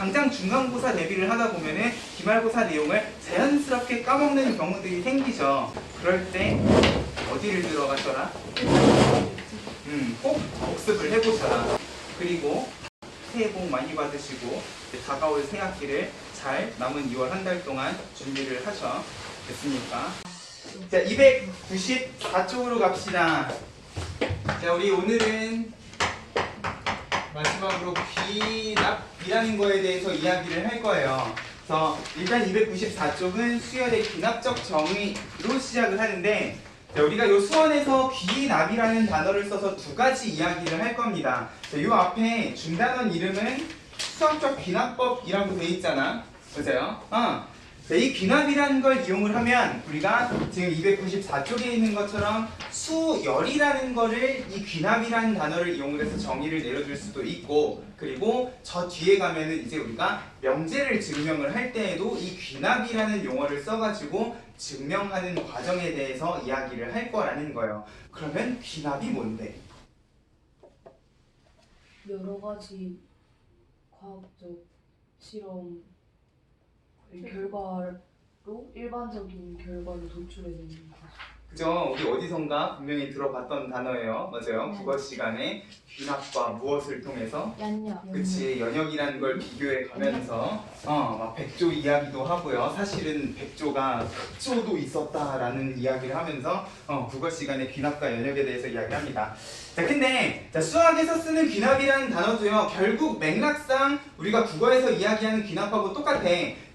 당장 중간고사 대비를 하다 보면은 기말고사 내용을 자연스럽게 까먹는 경우들이 생기죠. 그럴 때 어디를 들어가셔라? 꼭 복습을 해보셔라. 그리고 새해 복 많이 받으시고 다가올 새학기를 잘 남은 2월 한 달 동안 준비를 하셔. 됐습니까? 자, 294쪽으로 갑시다. 자, 우리 오늘은 마지막으로 귀납이라는 거에 대해서 이야기를 할 거예요. 그래서 일단 294쪽은 수열의 귀납적 정의로 시작을 하는데, 자, 우리가 이 수원에서 귀납이라는 단어를 써서 두 가지 이야기를 할 겁니다. 자, 이 앞에 중단원 이름은 수학적 귀납법이라고 돼 있잖아. 맞아요? 이 귀납이라는 걸 이용을 하면 우리가 지금 294쪽에 있는 것처럼 수열이라는 거를 이 귀납이라는 단어를 이용을 해서 정의를 내려줄 수도 있고, 그리고 저 뒤에 가면은 이제 우리가 명제를 증명을 할 때에도 이 귀납이라는 용어를 써가지고 증명하는 과정에 대해서 이야기를 할 거라는 거예요. 그러면 귀납이 뭔데? 여러 가지 과학적 실험 결과로 일반적인 결과를 도출해내는 거죠. 그죠? 우리 어디선가 분명히 들어봤던 단어예요. 맞아요. 국어 시간에 귀납과 무엇을 통해서 그치, 연역이라는 걸 비교해 가면서 막 백조 이야기도 하고요. 사실은 백조가 흑조도 있었다라는 이야기를 하면서 국어 시간에 귀납과 연역에 대해서 이야기합니다. 자, 근데 수학에서 쓰는 귀납이라는 단어도요, 결국 맥락상 우리가 국어에서 이야기하는 귀납하고 똑같아.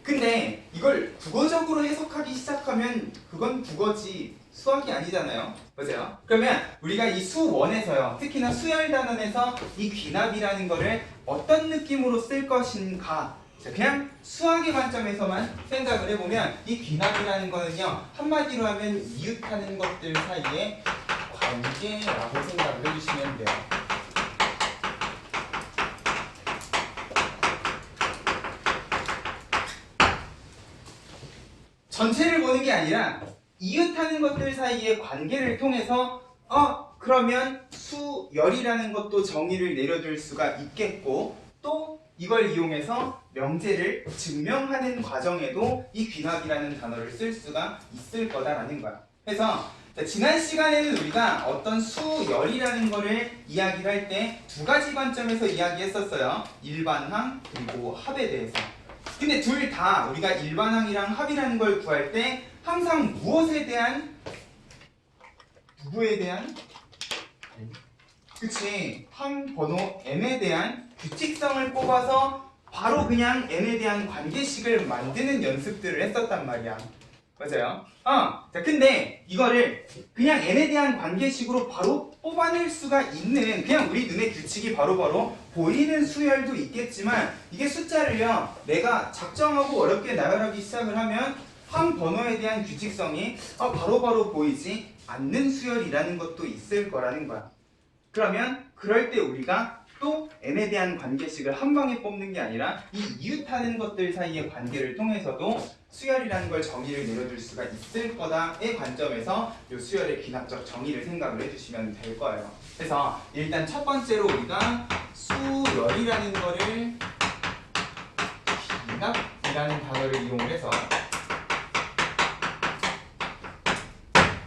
근데 이걸 국어적으로 해석하기 시작하면 그건 국어지 수학이 아니잖아요. 맞아요? 그러면 우리가 이 수원에서요, 특히나 수열 단원에서 이 귀납이라는 거를 어떤 느낌으로 쓸 것인가, 그냥 수학의 관점에서만 생각을 해보면 이 귀납이라는 거는요, 한마디로 하면 이웃하는 것들 사이의 관계라고 생각을 해주시면 돼요. 전체를 보는 게 아니라 이웃하는 것들 사이의 관계를 통해서 그러면 수열이라는 것도 정의를 내려줄 수가 있겠고, 또 이걸 이용해서 명제를 증명하는 과정에도 이 귀납이라는 단어를 쓸 수가 있을 거다라는 거야. 그래서 지난 시간에는 우리가 어떤 수열이라는 거를 이야기를 할 때 두 가지 관점에서 이야기했었어요. 일반항 그리고 합에 대해서. 근데 둘 다 우리가 일반항이랑 합이라는 걸 구할 때 항상 무엇에 대한, 누구에 대한, 그치, 항 번호 n에 대한 규칙성을 뽑아서 바로 그냥 n에 대한 관계식을 만드는 연습들을 했었단 말이야. 맞아요? 자, 근데 이거를 그냥 n에 대한 관계식으로 바로 뽑아낼 수가 있는, 그냥 우리 눈에 규칙이 바로바로 보이는 수열도 있겠지만, 이게 숫자를요, 내가 작정하고 어렵게 나열하기 시작을 하면 항 번호에 대한 규칙성이 바로바로 보이지 않는 수열이라는 것도 있을 거라는 거야. 그러면 그럴 때 우리가 또 n에 대한 관계식을 한 방에 뽑는 게 아니라 이 이웃하는 것들 사이의 관계를 통해서도 수열이라는 걸 정의를 내려줄 수가 있을 거다의 관점에서 이 수열의 귀납적 정의를 생각을 해주시면 될 거예요. 그래서 일단 첫 번째로 우리가 수열이라는 거를 귀납이라는 단어를 이용해서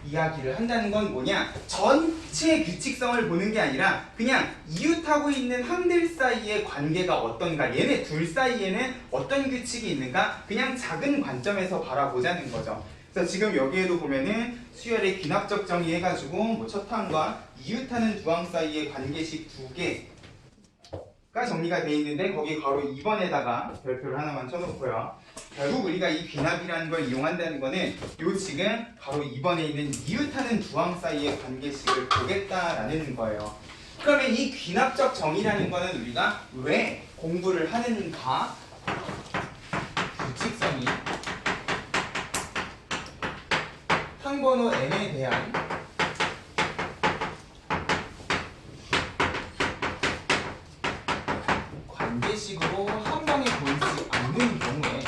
이야기를 한다는 건 뭐냐? 전체 규칙성을 보는 게 아니라 그냥 이웃하고 있는 항들 사이의 관계가 어떤가, 얘네 둘 사이에는 어떤 규칙이 있는가, 그냥 작은 관점에서 바라보자는 거죠. 그래서 지금 여기에도 보면은 수열의 귀납적 정의 해가지고 뭐 첫 항과 이웃하는 두 항 사이의 관계식 두 개가 정리가 돼 있는데, 거기 바로 2번에다가 별표를 하나만 쳐놓고요. 결국 우리가 이 귀납이라는 걸 이용한다는 거는 요 지금 바로 2번에 있는 이웃하는 두 항 사이의 관계식을 보겠다라는 거예요. 그러면 이 귀납적 정의라는 거는 우리가 왜 공부를 하는가? 규칙성이 항번호 n에 대한 관계식으로 한 방에 보이지 않는 경우에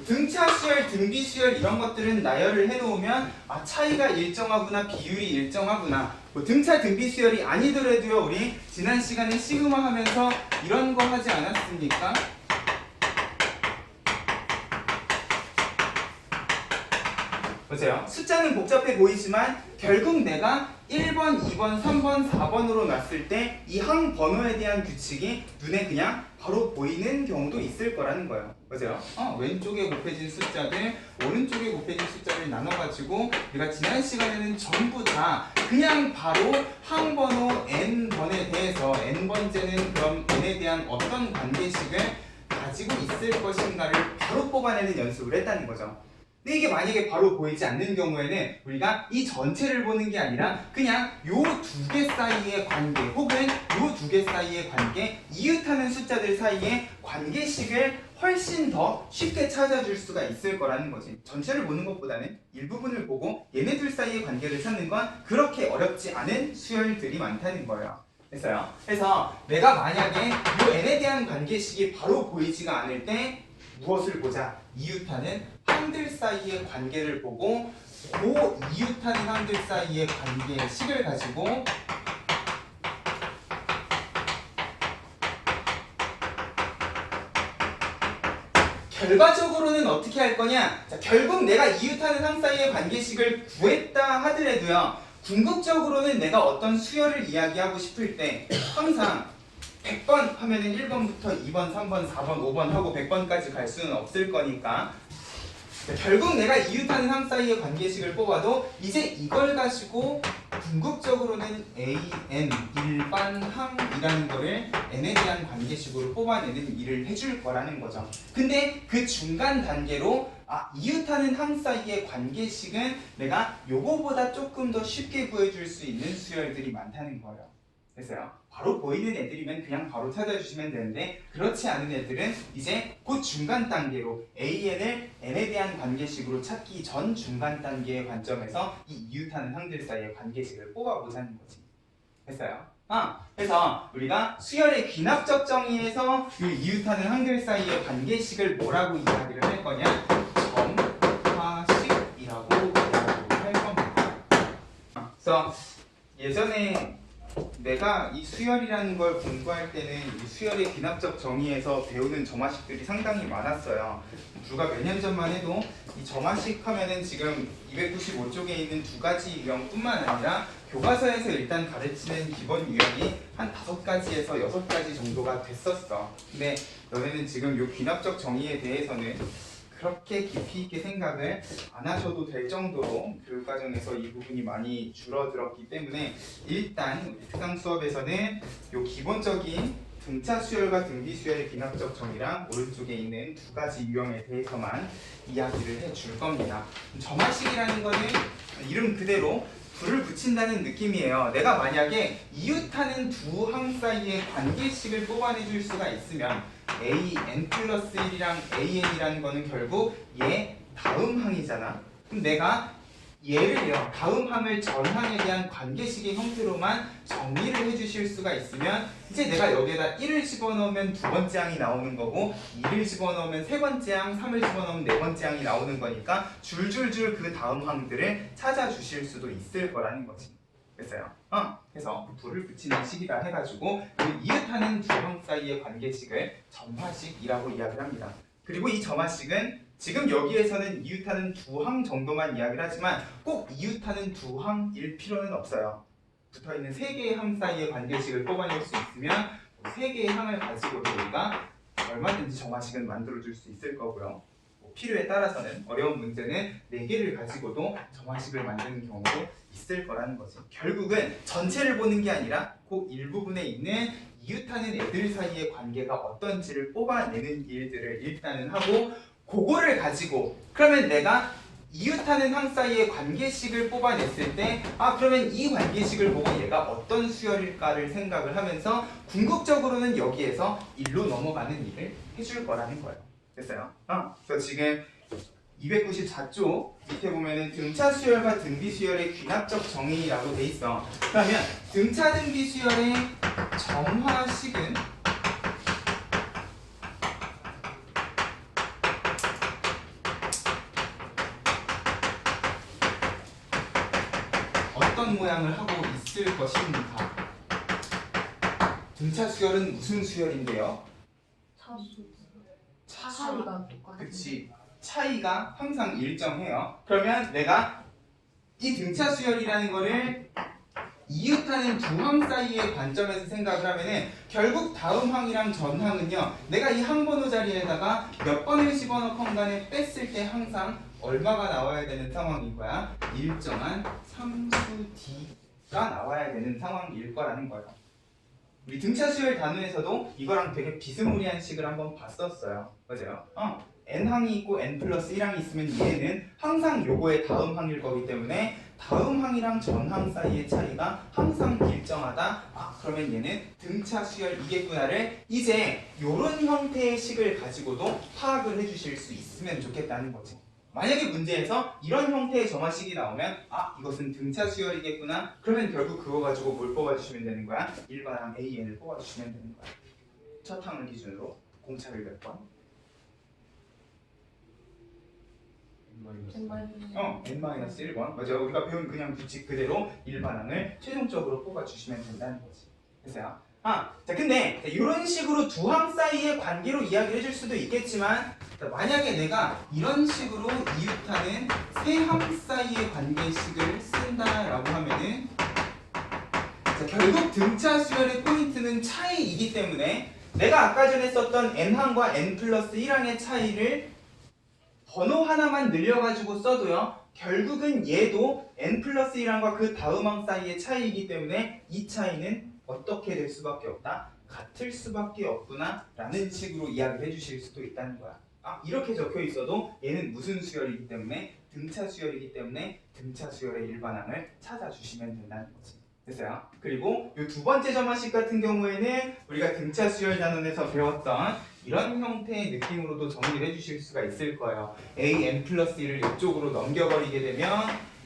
등차 수열, 등비, 수열 이런 것들은 나열을 해놓으면 차이가 일정하구나, 비율이 일정하구나. 뭐 등차, 등비, 수열이 아니더라도요, 우리 지난 시간에 시그마 하면서 이런 거 하지 않았습니까? 보세요. 숫자는 복잡해 보이지만 결국 내가 1번, 2번, 3번, 4번으로 놨을 때 이 항 번호에 대한 규칙이 눈에 그냥 바로 보이는 경우도 있을 거라는 거예요. 보세요. 왼쪽에 곱해진 숫자들, 오른쪽에 곱해진 숫자를 나눠가지고 우리가 지난 시간에는 전부 다 그냥 바로 항 번호 n번에 대해서 n번째는 그럼 n에 대한 어떤 관계식을 가지고 있을 것인가를 바로 뽑아내는 연습을 했다는 거죠. 근데 이게 만약에 바로 보이지 않는 경우에는 우리가 이 전체를 보는 게 아니라 그냥 요 두 개 사이의 관계 혹은 요 두 개 사이의 관계, 이웃하는 숫자들 사이의 관계식을 훨씬 더 쉽게 찾아줄 수가 있을 거라는 거지. 전체를 보는 것보다는 일부분을 보고 얘네들 사이의 관계를 찾는 건 그렇게 어렵지 않은 수열들이 많다는 거예요. 그래서 내가 만약에 요 n에 대한 관계식이 바로 보이지가 않을 때 무엇을 보자? 이웃하는 항들 사이의 관계를 보고 그 이웃하는 항들 사이의 관계식을 가지고 결과적으로는 어떻게 할 거냐? 자, 결국 내가 이웃하는 항 사이의 관계식을 구했다 하더라도요, 궁극적으로는 내가 어떤 수열을 이야기하고 싶을 때 항상 100번 하면은 1번부터 2번, 3번, 4번, 5번 하고 100번까지 갈 수는 없을 거니까 결국 내가 이웃하는 항 사이의 관계식을 뽑아도 이제 이걸 가지고 궁극적으로는 AN, 일반 항이라는 거를 n에 대한 관계식으로 뽑아내는 일을 해줄 거라는 거죠. 근데 그 중간 단계로 이웃하는 항 사이의 관계식은 내가 요거보다 조금 더 쉽게 구해줄 수 있는 수열들이 많다는 거예요. 됐어요? 바로 보이는 애들이면 그냥 바로 찾아주시면 되는데 그렇지 않은 애들은 이제 그 중간 단계로 AN을 n에 대한 관계식으로 찾기 전 중간 단계의 관점에서 이 이웃하는 항들 사이의 관계식을 뽑아보자는 거지. 됐어요? 그래서 우리가 수열의 귀납적 정의에서 이 이웃하는 항들 사이의 관계식을 뭐라고 이야기를 할 거냐? 점화식이라고 이야기를 할 겁니다. 그래서 예전에 내가 이 수열이라는 걸 공부할 때는 이 수열의 귀납적 정의에서 배우는 점화식들이 상당히 많았어요. 불과 몇 년 전만 해도 이 점화식 하면은 지금 295쪽에 있는 두 가지 유형뿐만 아니라 교과서에서 일단 가르치는 기본 유형이 한 5가지에서 6가지 정도가 됐었어. 근데 너네는 지금 이 귀납적 정의에 대해서는 그렇게 깊이 있게 생각을 안 하셔도 될 정도로 교육과정에서 이 부분이 많이 줄어들었기 때문에 일단 우리 특강 수업에서는 이 기본적인 등차 수열과 등비 수열의 귀납적 정의랑 오른쪽에 있는 두 가지 유형에 대해서만 이야기를 해줄 겁니다. 점화식이라는 거는 이름 그대로 불을 붙인다는 느낌이에요. 내가 만약에 이웃하는 두 항 사이의 관계식을 뽑아내줄 수가 있으면 AN 플러스 1이랑 AN이라는 거는 결국 얘 다음 항이잖아. 그럼 내가 얘를요, 다음 항을 전 항에 대한 관계식의 형태로만 정리를 해주실 수가 있으면 이제 내가 여기에다 1을 집어넣으면 두 번째 항이 나오는 거고 2를 집어넣으면 세 번째 항, 3을 집어넣으면 네 번째 항이 나오는 거니까 줄줄줄 그 다음 항들을 찾아주실 수도 있을 거라는 거지. 됐어요? 그래서 불을 붙이는 식이다 해가지고 그 이웃하는 두 항 사이의 관계식을 점화식이라고 이야기를 합니다. 그리고 이 점화식은 지금 여기에서는 이웃하는 두 항 정도만 이야기를 하지만 꼭 이웃하는 두 항일 필요는 없어요. 붙어있는 세 개의 항 사이의 관계식을 뽑아낼 수 있으면 세 개의 항을 가지고도 우리가 얼마든지 점화식은 만들어줄 수 있을 거고요. 필요에 따라서는 어려운 문제는 4개를 가지고도 점화식을 만드는 경우도 있을 거라는 거죠. 결국은 전체를 보는 게 아니라 그 일부분에 있는 이웃하는 애들 사이의 관계가 어떤지를 뽑아내는 일들을 일단은 하고 그거를 가지고 그러면 내가 이웃하는 항 사이의 관계식을 뽑아냈을 때 그러면 이 관계식을 보고 얘가 어떤 수열일까를 생각을 하면서 궁극적으로는 여기에서 일로 넘어가는 일을 해줄 거라는 거예요. 됐어요? 그래서 지금 294쪽 밑에 보면은 등차 수열과 등비 수열의 귀납적 정의라고 돼 있어. 그러면 등차 등비 수열의 점화식은 어떤 모양을 하고 있을 것인가? 등차 수열은 무슨 수열인데요? 차이가 똑같아. 그치. 차이가 항상 일정해요. 그러면 내가 이 등차 수열이라는 거를 이웃하는 두 항 사이의 관점에서 생각을 하면은 결국 다음 항이랑 전 항은요, 내가 이 항번호 자리에다가 몇 번을 집어넣건간에 뺐을 때 항상 얼마가 나와야 되는 상황인 거야? 일정한 상수 D가 나와야 되는 상황일 거라는 거예요. 우리 등차 수열 단원에서도 이거랑 되게 비스무리한 식을 한번 봤었어요. 맞아요? n항이 있고 n 플러스 1항이 있으면 얘는 항상 요거의 다음 항일 거기 때문에 다음 항이랑 전항 사이의 차이가 항상 일정하다. 그러면 얘는 등차 수열이겠구나를 이제 요런 형태의 식을 가지고도 파악을 해주실 수 있으면 좋겠다는 거지. 만약에 문제에서 이런 형태의 점화식이 나오면 이것은 등차 수열이겠구나. 그러면 결국 그거 가지고 뭘 뽑아주시면 되는 거야? 일반항 AN을 뽑아주시면 되는 거야. 첫 항을 기준으로 공차를 몇 번? n-1번. 맞아요. 우리가 배운 그냥 규칙 그대로 일반항을 최종적으로 뽑아주시면 된다는 거지. 됐어요? 자, 근데 이런 식으로 두 항 사이의 관계로 이야기를 해줄 수도 있겠지만 만약에 내가 이런 식으로 이웃하는 세 항 사이의 관계식을 쓴다라고 하면은 결국 등차 수열의 포인트는 차이이기 때문에 내가 아까 전에 썼던 n항과 n 플러스 1항의 차이를 번호 하나만 늘려가지고 써도요, 결국은 얘도 n 플러스 1항과 그 다음 항 사이의 차이이기 때문에 이 차이는 어떻게 될 수밖에 없다? 같을 수밖에 없구나 라는 식으로 이야기를 해주실 수도 있다는 거야. 이렇게 적혀 있어도 얘는 무슨 수열이기 때문에 등차 수열이기 때문에 등차 수열의 일반항을 찾아주시면 된다는 거지. 됐어요? 그리고 이 두 번째 점화식 같은 경우에는 우리가 등차 수열 단원에서 배웠던 이런 형태의 느낌으로도 정리를 해주실 수가 있을 거예요. a n 플러스 1을 이쪽으로 넘겨버리게 되면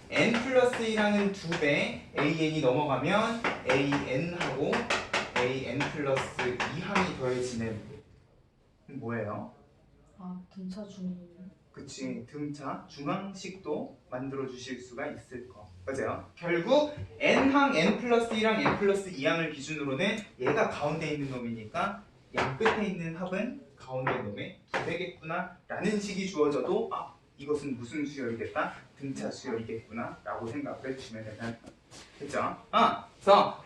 n 플러스 1항은 2배, an이 넘어가면 an하고 an 플러스 2항이 더해지는 뭐예요? 등차 중. 그치, 등차 중항식도 만들어 주실 수가 있을 거. 맞아요? 결국 n항 n 플러스 1항 n 플러스 2항을 기준으로는 얘가 가운데 있는 놈이니까 양 끝에 있는 합은 가운데 놈의 2배겠구나 라는 식이 주어져도 이것은 무슨 수열이겠다? 등차 수열이겠구나 라고 생각을 해주시면 된다는 거예요. 됐죠? 그래서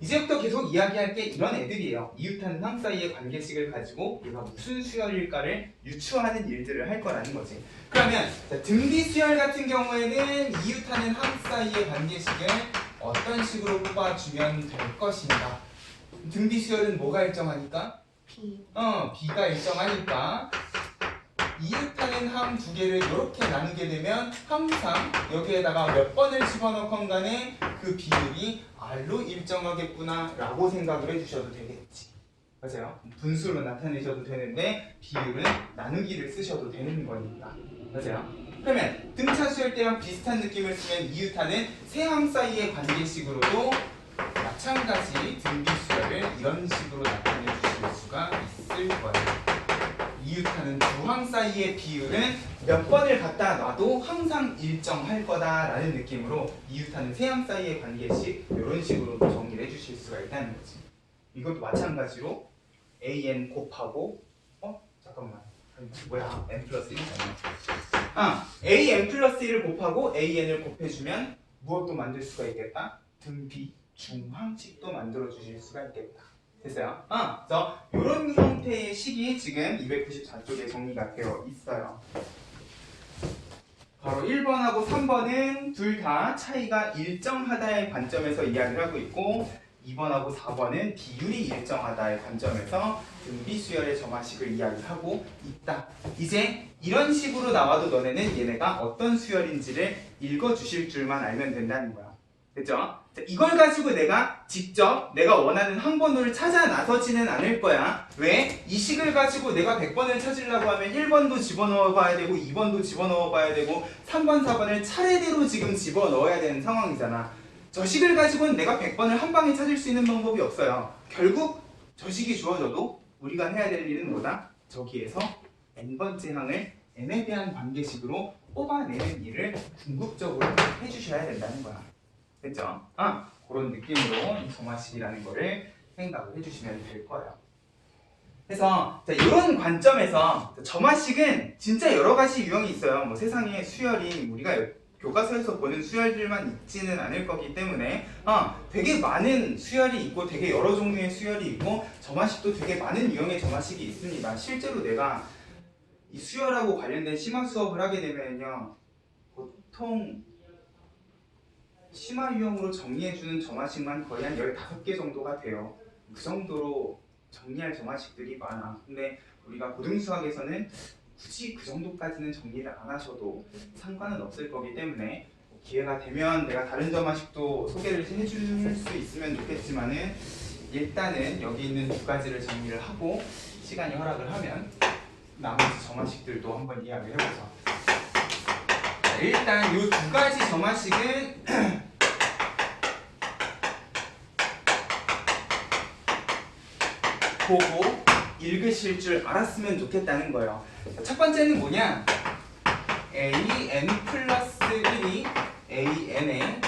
이제부터 계속 이야기할 게 이런 애들이에요. 이웃하는 항 사이의 관계식을 가지고 얘가 무슨 수열일까를 유추하는 일들을 할 거라는 거지. 그러면 등비 수열 같은 경우에는 이웃하는 항 사이의 관계식을 어떤 식으로 뽑아주면 될 것인가? 등비 수열은 뭐가 일정하니까? B. B가 일정하니까 이웃하는 항 두 개를 이렇게 나누게 되면 항상 여기에다가 몇 번을 집어넣건 간에 그 비율이 R로 일정하겠구나 라고 생각을 해주셔도 되겠지. 맞아요? 분수로 나타내셔도 되는데 비율은 나누기를 쓰셔도 되는 거니까. 맞아요? 그러면 등차 수열 때랑 비슷한 느낌을 쓰면 이웃하는 세 항 사이의 관계식으로도 마찬가지 등비 수열을 이런 식으로 나타내 주실 수가 있을 거예요. 이웃하는 두 항 사이의 비율은 몇 번을 갖다 놔도 항상 일정할 거다라는 느낌으로 이웃하는 세 항 사이의 관계식 이런 식으로 정리를 해주실 수가 있다는 거지. 이것도 마찬가지로 an 곱하고 잠깐만 뭐야 n 플러스 1이잖아. a n 플러스 1을 곱하고 an을 곱해주면 무엇도 만들 수가 있겠다? 등비 중항식도 만들어 주실 수가 있겠다. 됐어요? 그래서 이런 형태의 식이 지금 294쪽에 정리가 되어 있어요. 바로 1번하고 3번은 둘 다 차이가 일정하다의 관점에서 이야기를 하고 있고 2번하고 4번은 비율이 일정하다의 관점에서 등비수열의 점화식을 이야기하고 있다. 이제 이런 식으로 나와도 너네는 얘네가 어떤 수열인지를 읽어주실 줄만 알면 된다는 거야. 됐죠? 이걸 가지고 내가 직접 내가 원하는 항번호를 찾아 나서지는 않을 거야. 왜? 이 식을 가지고 내가 100번을 찾으려고 하면 1번도 집어넣어 봐야 되고 2번도 집어넣어 봐야 되고 3번, 4번을 차례대로 지금 집어넣어야 되는 상황이잖아. 저 식을 가지고는 내가 100번을 한 방에 찾을 수 있는 방법이 없어요. 결국 저 식이 주어져도 우리가 해야 될 일은 뭐다? 저기에서 n번째 항을 n에 대한 관계식으로 뽑아내는 일을 궁극적으로 해주셔야 된다는 거야. 됐죠? 그런 느낌으로 이 점화식이라는 거를 생각을 해주시면 될 거예요. 그래서 이런 관점에서 점화식은 진짜 여러 가지 유형이 있어요. 뭐 세상에 수열이 우리가 교과서에서 보는 수열들만 있지는 않을 거기 때문에 되게 많은 수열이 있고 되게 여러 종류의 수열이 있고 점화식도 되게 많은 유형의 점화식이 있습니다. 실제로 내가 이 수열하고 관련된 심화 수업을 하게 되면요, 보통 심화 유형으로 정리해주는 점화식만 거의 한 15개 정도가 돼요. 그 정도로 정리할 점화식들이 많아. 근데 우리가 고등수학에서는 굳이 그 정도까지는 정리를 안 하셔도 상관은 없을 거기 때문에 기회가 되면 내가 다른 점화식도 소개를 해줄 수 있으면 좋겠지만은 일단은 여기 있는 두 가지를 정리를 하고 시간이 허락을 하면 나머지 점화식들도 한번 이야기를 해보자. 일단 이 두 가지 점화식은 보고 읽으실 줄 알았으면 좋겠다는 거예요. 첫 번째는 뭐냐? AN 플러스 1이 AN에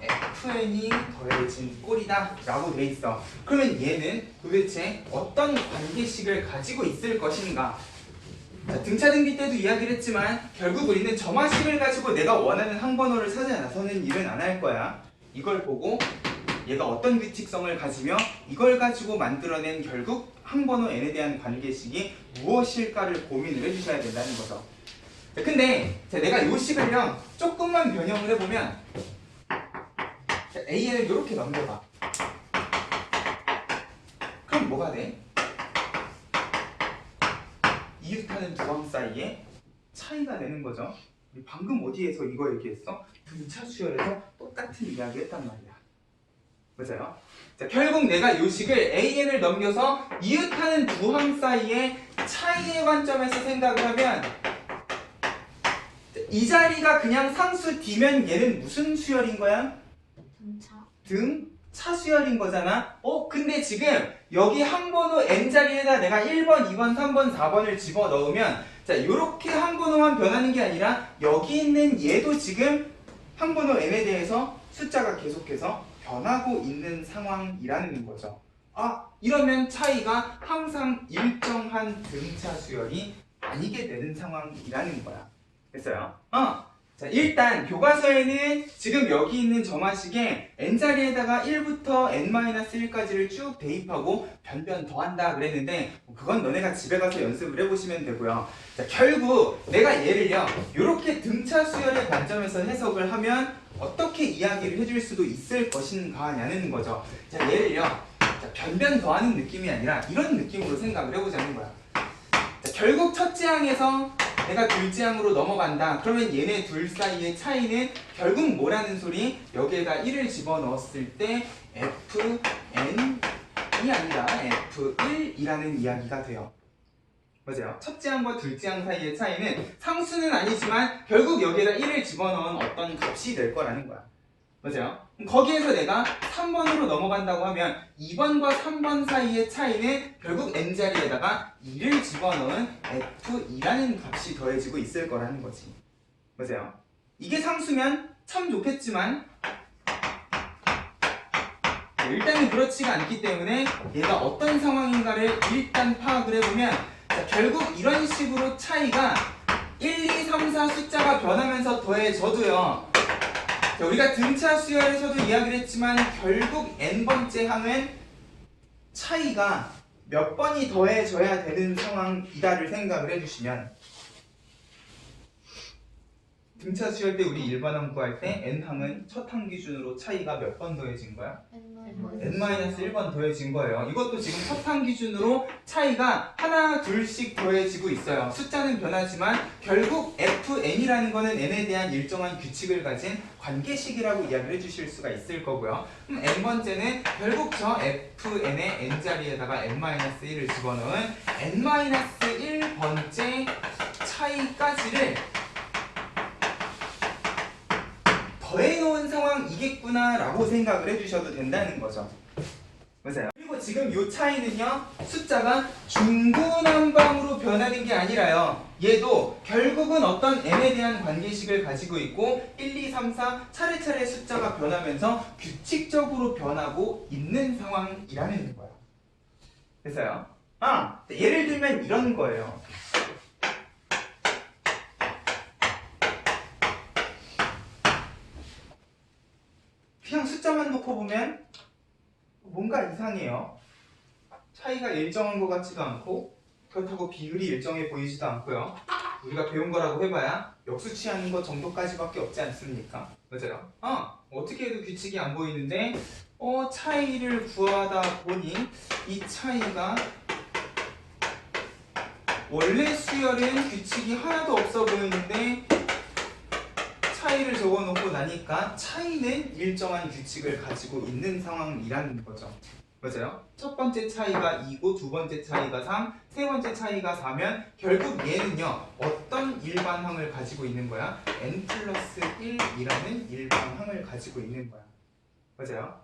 FN이 더해진 꼴이다 라고 돼 있어. 그러면 얘는 도대체 어떤 관계식을 가지고 있을 것인가? 자, 등차등비 때도 이야기를 했지만 결국 우리는 점화식을 가지고 내가 원하는 항번호를 찾아 나서는 일은 안 할 거야. 이걸 보고 얘가 어떤 규칙성을 가지며 이걸 가지고 만들어낸 결국 항번호 n에 대한 관계식이 무엇일까를 고민을 해주셔야 된다는 거죠. 자, 근데 내가 이 식을요 조금만 변형을 해보면 AN을 이렇게 넘겨봐. 그럼 뭐가 돼? 이웃하는 두 항 사이에 차이가 되는 거죠. 우리 방금 어디에서 이거 얘기했어? 등차 수열에서 똑같은 이야기 했단 말이야. 맞아요? 자, 결국 내가 이 식을 AN을 넘겨서 이웃하는 두 항 사이의 차이의 관점에서 생각을 하면 이 자리가 그냥 상수 D면 얘는 무슨 수열인 거야? 등차 수열인 거잖아. 근데 지금 여기 항번호 N자리에다 내가 1번, 2번, 3번, 4번을 집어넣으면 자, 요렇게 항번호만 변하는 게 아니라 여기 있는 얘도 지금 항번호 N에 대해서 숫자가 계속해서 변하고 있는 상황이라는 거죠. 이러면 차이가 항상 일정한 등차 수열이 아니게 되는 상황이라는 거야. 됐어요? 자, 일단 교과서에는 지금 여기 있는 점화식에 n자리에다가 1부터 n-1까지를 쭉 대입하고 변변 더한다 그랬는데 그건 너네가 집에 가서 연습을 해보시면 되고요. 자, 결국 내가 얘를요 이렇게 등차 수열의 관점에서 해석을 하면 어떻게 이야기를 해줄 수도 있을 것인가냐는 거죠. 자, 얘를요 자, 변변 더하는 느낌이 아니라 이런 느낌으로 생각을 해보자는 거야. 자, 결국 첫째 항에서 내가 둘째 항으로 넘어간다. 그러면 얘네 둘 사이의 차이는 결국 뭐라는 소리? 여기에다 1을 집어넣었을 때 FN이 아니라 F1이라는 이야기가 돼요. 맞아요. 첫째 항과 둘째 항 사이의 차이는 상수는 아니지만 결국 여기에다 1을 집어넣은 어떤 값이 될 거라는 거야. 맞아요. 거기에서 내가 3번으로 넘어간다고 하면 2번과 3번 사이의 차이는 결국 n자리에다가 2를 집어넣은 f2라는 값이 더해지고 있을 거라는 거지. 맞아요. 이게 상수면 참 좋겠지만 일단은 그렇지가 않기 때문에 얘가 어떤 상황인가를 일단 파악을 해보면 자, 결국 이런 식으로 차이가 1, 2, 3, 4 숫자가 변하면서 더해져도요. 자, 우리가 등차 수열에서도 이야기를 했지만 결국 n번째 항은 차이가 몇 번이 더해져야 되는 상황이다를 생각을 해주시면 등차 수열 때 우리 일반항 구할 때 n항은 첫 항 기준으로 차이가 몇 번 더해진 거야? n-1번 더해진 거예요. 이것도 지금 첫 항 기준으로 차이가 하나 둘씩 더해지고 있어요. 숫자는 변하지만 결국 fn이라는 거는 n에 대한 일정한 규칙을 가진 관계식이라고 이야기를 해주실 수가 있을 거고요. 그럼 n번째는 결국 저 fn의 n자리에다가 n-1을 집어넣은 n-1번째 차이까지를 더해놓은 상황이겠구나 라고 생각을 해주셔도 된다는 거죠. 맞아요. 그리고 지금 지금 요 차이는요 숫자가 중구난방으로 변하는 게 아니라요 얘도 결국은 어떤 n에 대한 관계식을 가지고 있고 1, 2, 3, 4 차례차례 숫자가 변하면서 규칙적으로 변하고 있는 상황이라는 거예요. 그래서요 예를 들면 이런 거예요. 그냥 숫자만 놓고 보면 뭔가 이상해요. 차이가 일정한 것 같지도 않고 그렇다고 비율이 일정해 보이지도 않고요. 우리가 배운 거라고 해봐야 역수치하는 것 정도까지밖에 없지 않습니까? 맞아요. 어떻게 해도 규칙이 안 보이는데 차이를 구하다 보니 이 차이가 원래 수열은 규칙이 하나도 없어 보이는데 차이를 적어놓고 나니까 차이는 일정한 규칙을 가지고 있는 상황이라는 거죠. 맞아요? 첫 번째 차이가 2고 두 번째 차이가 3, 세 번째 차이가 4면 결국 얘는요 어떤 일반항을 가지고 있는 거야? n 플러스 1이라는 일반항을 가지고 있는 거야. 맞아요?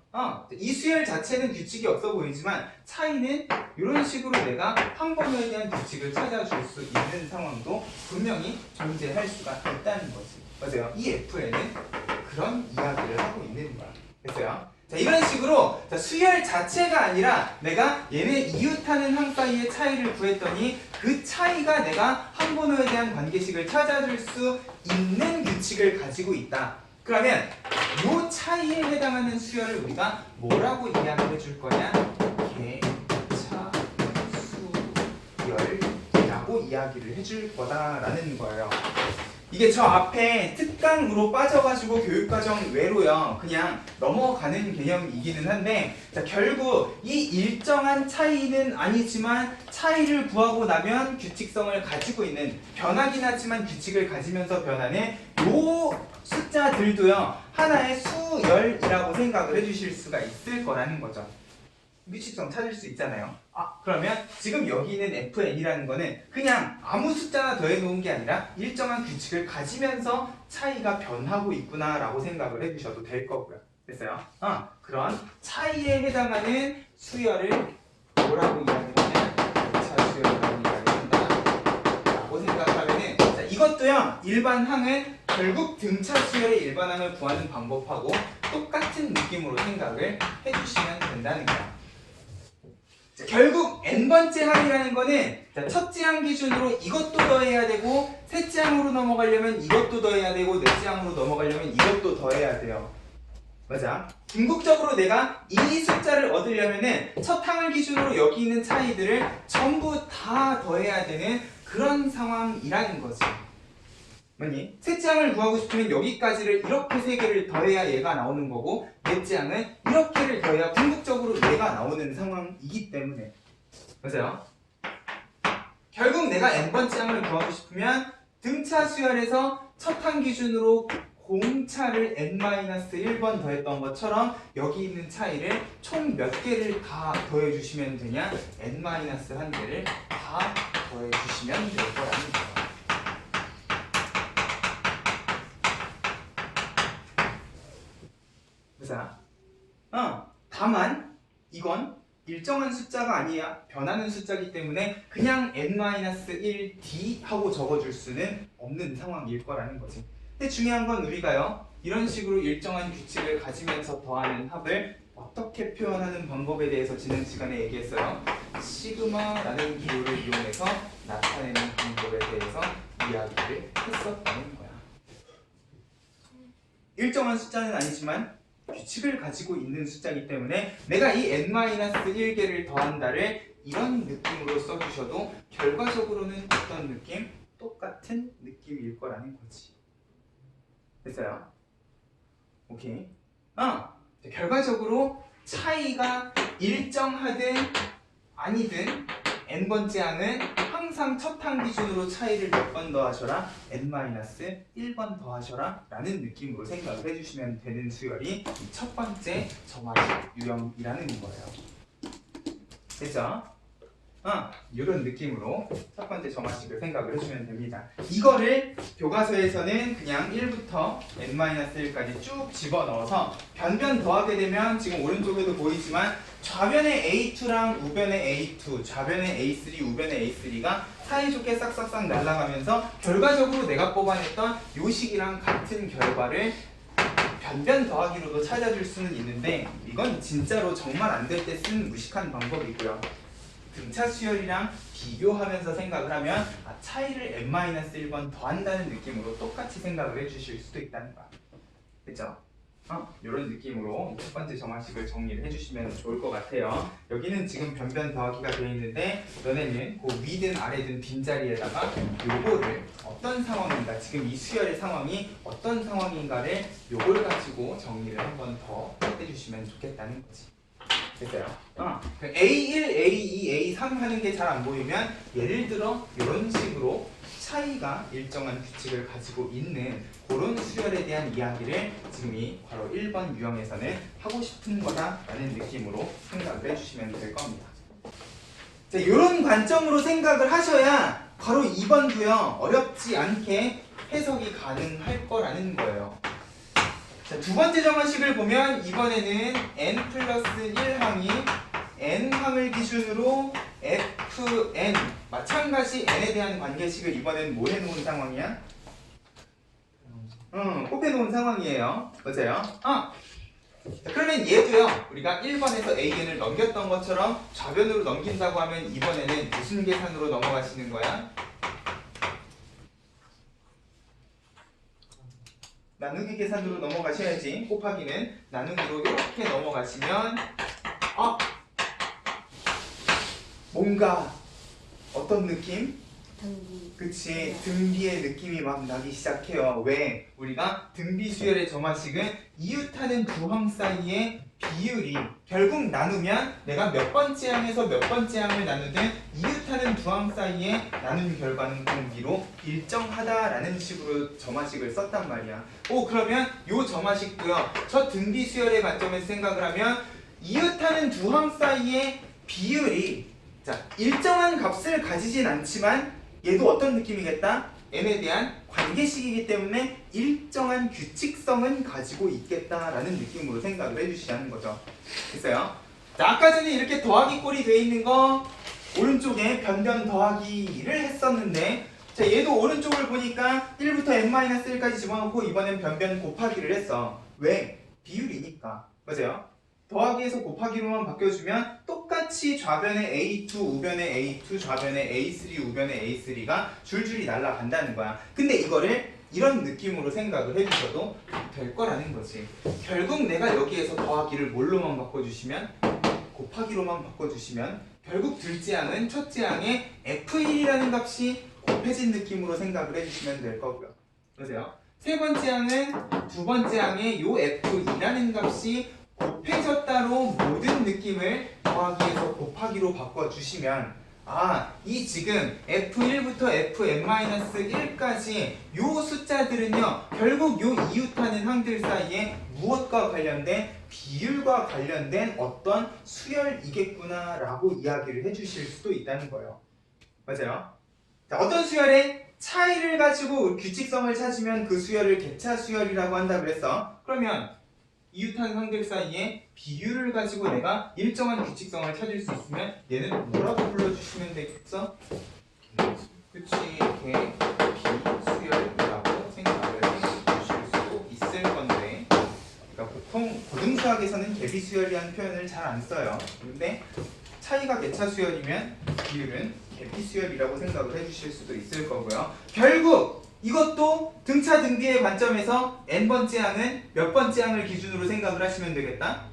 이 수열 자체는 규칙이 없어 보이지만 차이는 이런 식으로 내가 한 번에 대한 규칙을 찾아줄 수 있는 상황도 분명히 존재할 수가 있다는 거지. 맞아요? 이 FN은 그런 이야기를 하고 있는 거야. 됐어요? 자, 이런 식으로 수열 자체가 아니라 내가 얘네 이웃하는 항 사이의 차이를 구했더니 그 차이가 내가 한 번호에 대한 관계식을 찾아줄 수 있는 규칙을 가지고 있다. 그러면 이 차이에 해당하는 수열을 우리가 뭐라고 이야기를 해줄 거냐? 개차수열이라고 이야기를 해줄 거다라는 거예요. 이게 저 앞에 특강으로 빠져가지고 교육과정 외로요 그냥 넘어가는 개념이기는 한데 자, 결국 이 일정한 차이는 아니지만 차이를 구하고 나면 규칙성을 가지고 있는 변하긴 하지만 규칙을 가지면서 변하는 요 숫자들도요 하나의 수열이라고 생각을 해주실 수가 있을 거라는 거죠. 규칙성 찾을 수 있잖아요. 그러면 지금 여기 있는 FN이라는 거는 그냥 아무 숫자나 더해놓은 게 아니라 일정한 규칙을 가지면서 차이가 변하고 있구나 라고 생각을 해주셔도 될 거고요. 됐어요? 그런 차이에 해당하는 수열을 뭐라고 이야기하냐? 개차수열이라고 이야기한다 라고 생각하면은 자, 이것도요 일반항은 결국 등차수열의 일반항을 구하는 방법하고 똑같은 느낌으로 생각을 해주시면 된다는 거야. 자, 결국 n번째 항이라는 거는 자, 첫째 항 기준으로 이것도 더해야 되고 셋째 항으로 넘어가려면 이것도 더해야 되고 넷째 항으로 넘어가려면 이것도 더해야 돼요. 맞아. 궁극적으로 내가 이 숫자를 얻으려면은 첫 항을 기준으로 여기 있는 차이들을 전부 다 더해야 되는 그런 상황이라는 거지. 뭐니? 셋째 항을 구하고 싶으면 여기까지를 이렇게 세 개를 더해야 얘가 나오는 거고 넷째 항은 이렇게를 더해야 궁극적으로 얘가 나오는 상황이기 때문에 맞아요? 결국 내가 n번째 항을 구하고 싶으면 등차 수열에서 첫 항 기준으로 공차를 n-1번 더했던 것처럼 여기 있는 차이를 총 몇 개를 다 더해주시면 되냐? n-1개를 다 더해주시면 될 거라는 거예요. 자, 다만 이건 일정한 숫자가 아니야 변하는 숫자이기 때문에 그냥 n-1d 하고 적어줄 수는 없는 상황일 거라는 거지. 근데 중요한 건 우리가요 이런 식으로 일정한 규칙을 가지면서 더하는 합을 어떻게 표현하는 방법에 대해서 지난 시간에 얘기했어요. 시그마라는 기호를 이용해서 나타내는 방법에 대해서 이야기를 했었다는 거야. 일정한 숫자는 아니지만 규칙을 가지고 있는 숫자이기 때문에 내가 이 n-1개를 더한다를 이런 느낌으로 써주셔도 결과적으로는 어떤 느낌? 똑같은 느낌일 거라는 거지. 됐어요? 오케이. 결과적으로 차이가 일정하든 아니든 n번째 항은 항상 첫 항 기준으로 차이를 몇 번 더하셔라? n-1번 더하셔라 라는 느낌으로 생각을 해주시면 되는 수열이 이 첫 번째 정화식 유형이라는 거예요. 됐죠? 이런 느낌으로 첫 번째 점화식을 생각을 해주면 됩니다. 이거를 교과서에서는 그냥 1부터 n-1까지 쭉 집어넣어서 변변 더하게 되면 지금 오른쪽에도 보이지만 좌변의 A2랑 우변의 A2, 좌변의 A3, 우변의 A3가 사이좋게 싹싹싹 날아가면서 결과적으로 내가 뽑아냈던 요 식이랑 같은 결과를 변변 더하기로도 찾아줄 수는 있는데 이건 진짜로 정말 안 될 때 쓰는 무식한 방법이고요. 등차 수열이랑 비교하면서 생각을 하면 차이를 n-1번 더한다는 느낌으로 똑같이 생각을 해주실 수도 있다는 거야. 그쵸? 이런 느낌으로 첫 번째 점화식을 정리를 해주시면 좋을 것 같아요. 여기는 지금 변변 더하기가 되어 있는데 너네는 그 위든 아래든 빈자리에다가 요거를 어떤 상황인가, 지금 이 수열의 상황이 어떤 상황인가를 요걸 가지고 정리를 한 번 더 해주시면 좋겠다는 거지. 됐어요? A1, A2, A3 하는 게 잘 안 보이면 예를 들어 이런 식으로 차이가 일정한 규칙을 가지고 있는 그런 수열에 대한 이야기를 지금 이 바로 1번 유형에서는 하고 싶은 거다라는 느낌으로 생각을 해주시면 될 겁니다. 자, 이런 관점으로 생각을 하셔야 바로 2번도요 어렵지 않게 해석이 가능할 거라는 거예요. 자, 두 번째 점화식을 보면 이번에는 n 플러스 1항이 n항을 기준으로 fn 마찬가지 n에 대한 관계식을 이번엔 뭐 해놓은 상황이야? 곱해놓은 상황이에요. 맞아요? 자, 그러면 얘도요 우리가 1번에서 an을 넘겼던 것처럼 좌변으로 넘긴다고 하면 이번에는 무슨 계산으로 넘어가시는 거야? 나누기 계산으로 넘어가셔야지. 곱하기는 나누기로 이렇게 넘어가시면 뭔가 어떤 느낌? 등비. 그치, 등비의 느낌이 막 나기 시작해요. 왜? 우리가 등비 수열의 점화식은 이웃하는 두 항 사이의 비율이 결국 나누면 내가 몇 번째 항에서 몇 번째 항을 나누든 이웃하는 두 항 사이에 나눈 결과는 공비로 일정하다라는 식으로 점화식을 썼단 말이야. 그러면 요 점화식도요 저 등비 수열의 관점에서 생각을 하면 이웃하는 두 항 사이의 비율이 일정한 값을 가지진 않지만 얘도 어떤 느낌이겠다? n에 대한 관계식이기 때문에 일정한 규칙성은 가지고 있겠다라는 느낌으로 생각을 해주시자는 거죠. 됐어요? 자, 아까 전에 이렇게 더하기 꼴이 돼 있는 거 오른쪽에 변변 더하기를 했었는데 자, 얘도 오른쪽을 보니까 1부터 n-1까지 집어넣고 이번엔 변변 곱하기를 했어. 왜? 비율이니까. 맞아요? 더하기에서 곱하기로만 바뀌어주면 똑같이 좌변의 A2, 우변의 A2, 좌변의 A3, 우변의 A3가 줄줄이 날아간다는 거야. 근데 이거를 이런 느낌으로 생각을 해주셔도 될 거라는 거지. 결국 내가 여기에서 더하기를 뭘로만 바꿔주시면? 곱하기로만 바꿔주시면 결국 둘째 항은 첫째 항의 F1이라는 값이 곱해진 느낌으로 생각을 해주시면 될 거고요. 그러세요? 세 번째 항은 두 번째 항의 요 F2라는 값이 곱해졌다로 모든 느낌을 더하기에서 곱하기로 바꿔주시면 이 지금 F1부터 Fn-1까지 요 숫자들은요 결국 요 이웃하는 항들 사이에 무엇과 관련된 비율과 관련된 어떤 수열이겠구나 라고 이야기를 해주실 수도 있다는 거예요. 맞아요? 자, 어떤 수열의 차이를 가지고 규칙성을 찾으면 그 수열을 개차 수열이라고 한다 그랬어. 그러면 이웃한 항들 사이에 비율을 가지고 내가 일정한 규칙성을 찾을 수 있으면 얘는 뭐라고 불러주시면 되겠어? 그치, 이렇게 비수열이라고 생각을 해주실 수 있을 건데 그러니까 보통 고등수학에서는 개비수열이라는 표현을 잘 안 써요. 근데 차이가 개차 수열이면 비율은 개비수열이라고 생각을 해주실 수도 있을 거고요. 결국 이것도 등차 등비의 관점에서 n번째 항은 몇 번째 항을 기준으로 생각을 하시면 되겠다.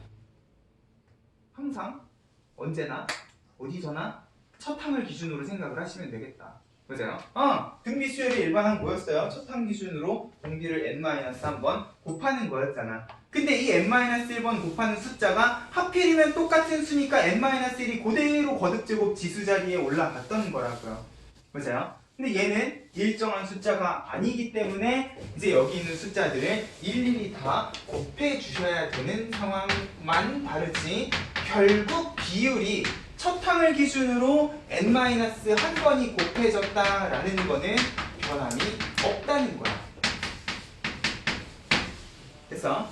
항상 언제나 어디서나 첫 항을 기준으로 생각을 하시면 되겠다. 맞아요? 등비 수열의 일반항 뭐였어요? 첫 항 기준으로 공비를 n-1번 곱하는 거였잖아. 근데 이 n-1번 곱하는 숫자가 하필이면 똑같은 수니까 n-1이 그대로 거듭제곱 지수 자리에 올라갔던 거라고요. 맞아요? 근데 얘는 일정한 숫자가 아니기 때문에 이제 여기 있는 숫자들을 일일이 다 곱해 주셔야 되는 상황만 다르지 결국 비율이 첫 항을 기준으로 n-1번이 곱해졌다라는 거는 변함이 없다는 거야. 그래서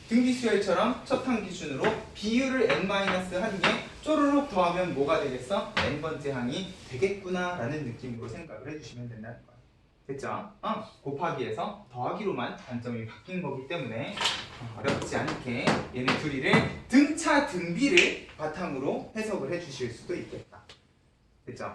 등기수열처럼 첫 항 기준으로 비율을 n-1개 쪼르륵 더하면 뭐가 되겠어? n번째 항이 되겠구나 라는 느낌으로 생각을 해주시면 된다는 거야. 됐죠? 곱하기에서 더하기로만 관점이 바뀐 거기 때문에 어렵지 않게 얘네 둘이를 등차 등비를 바탕으로 해석을 해주실 수도 있겠다. 됐죠?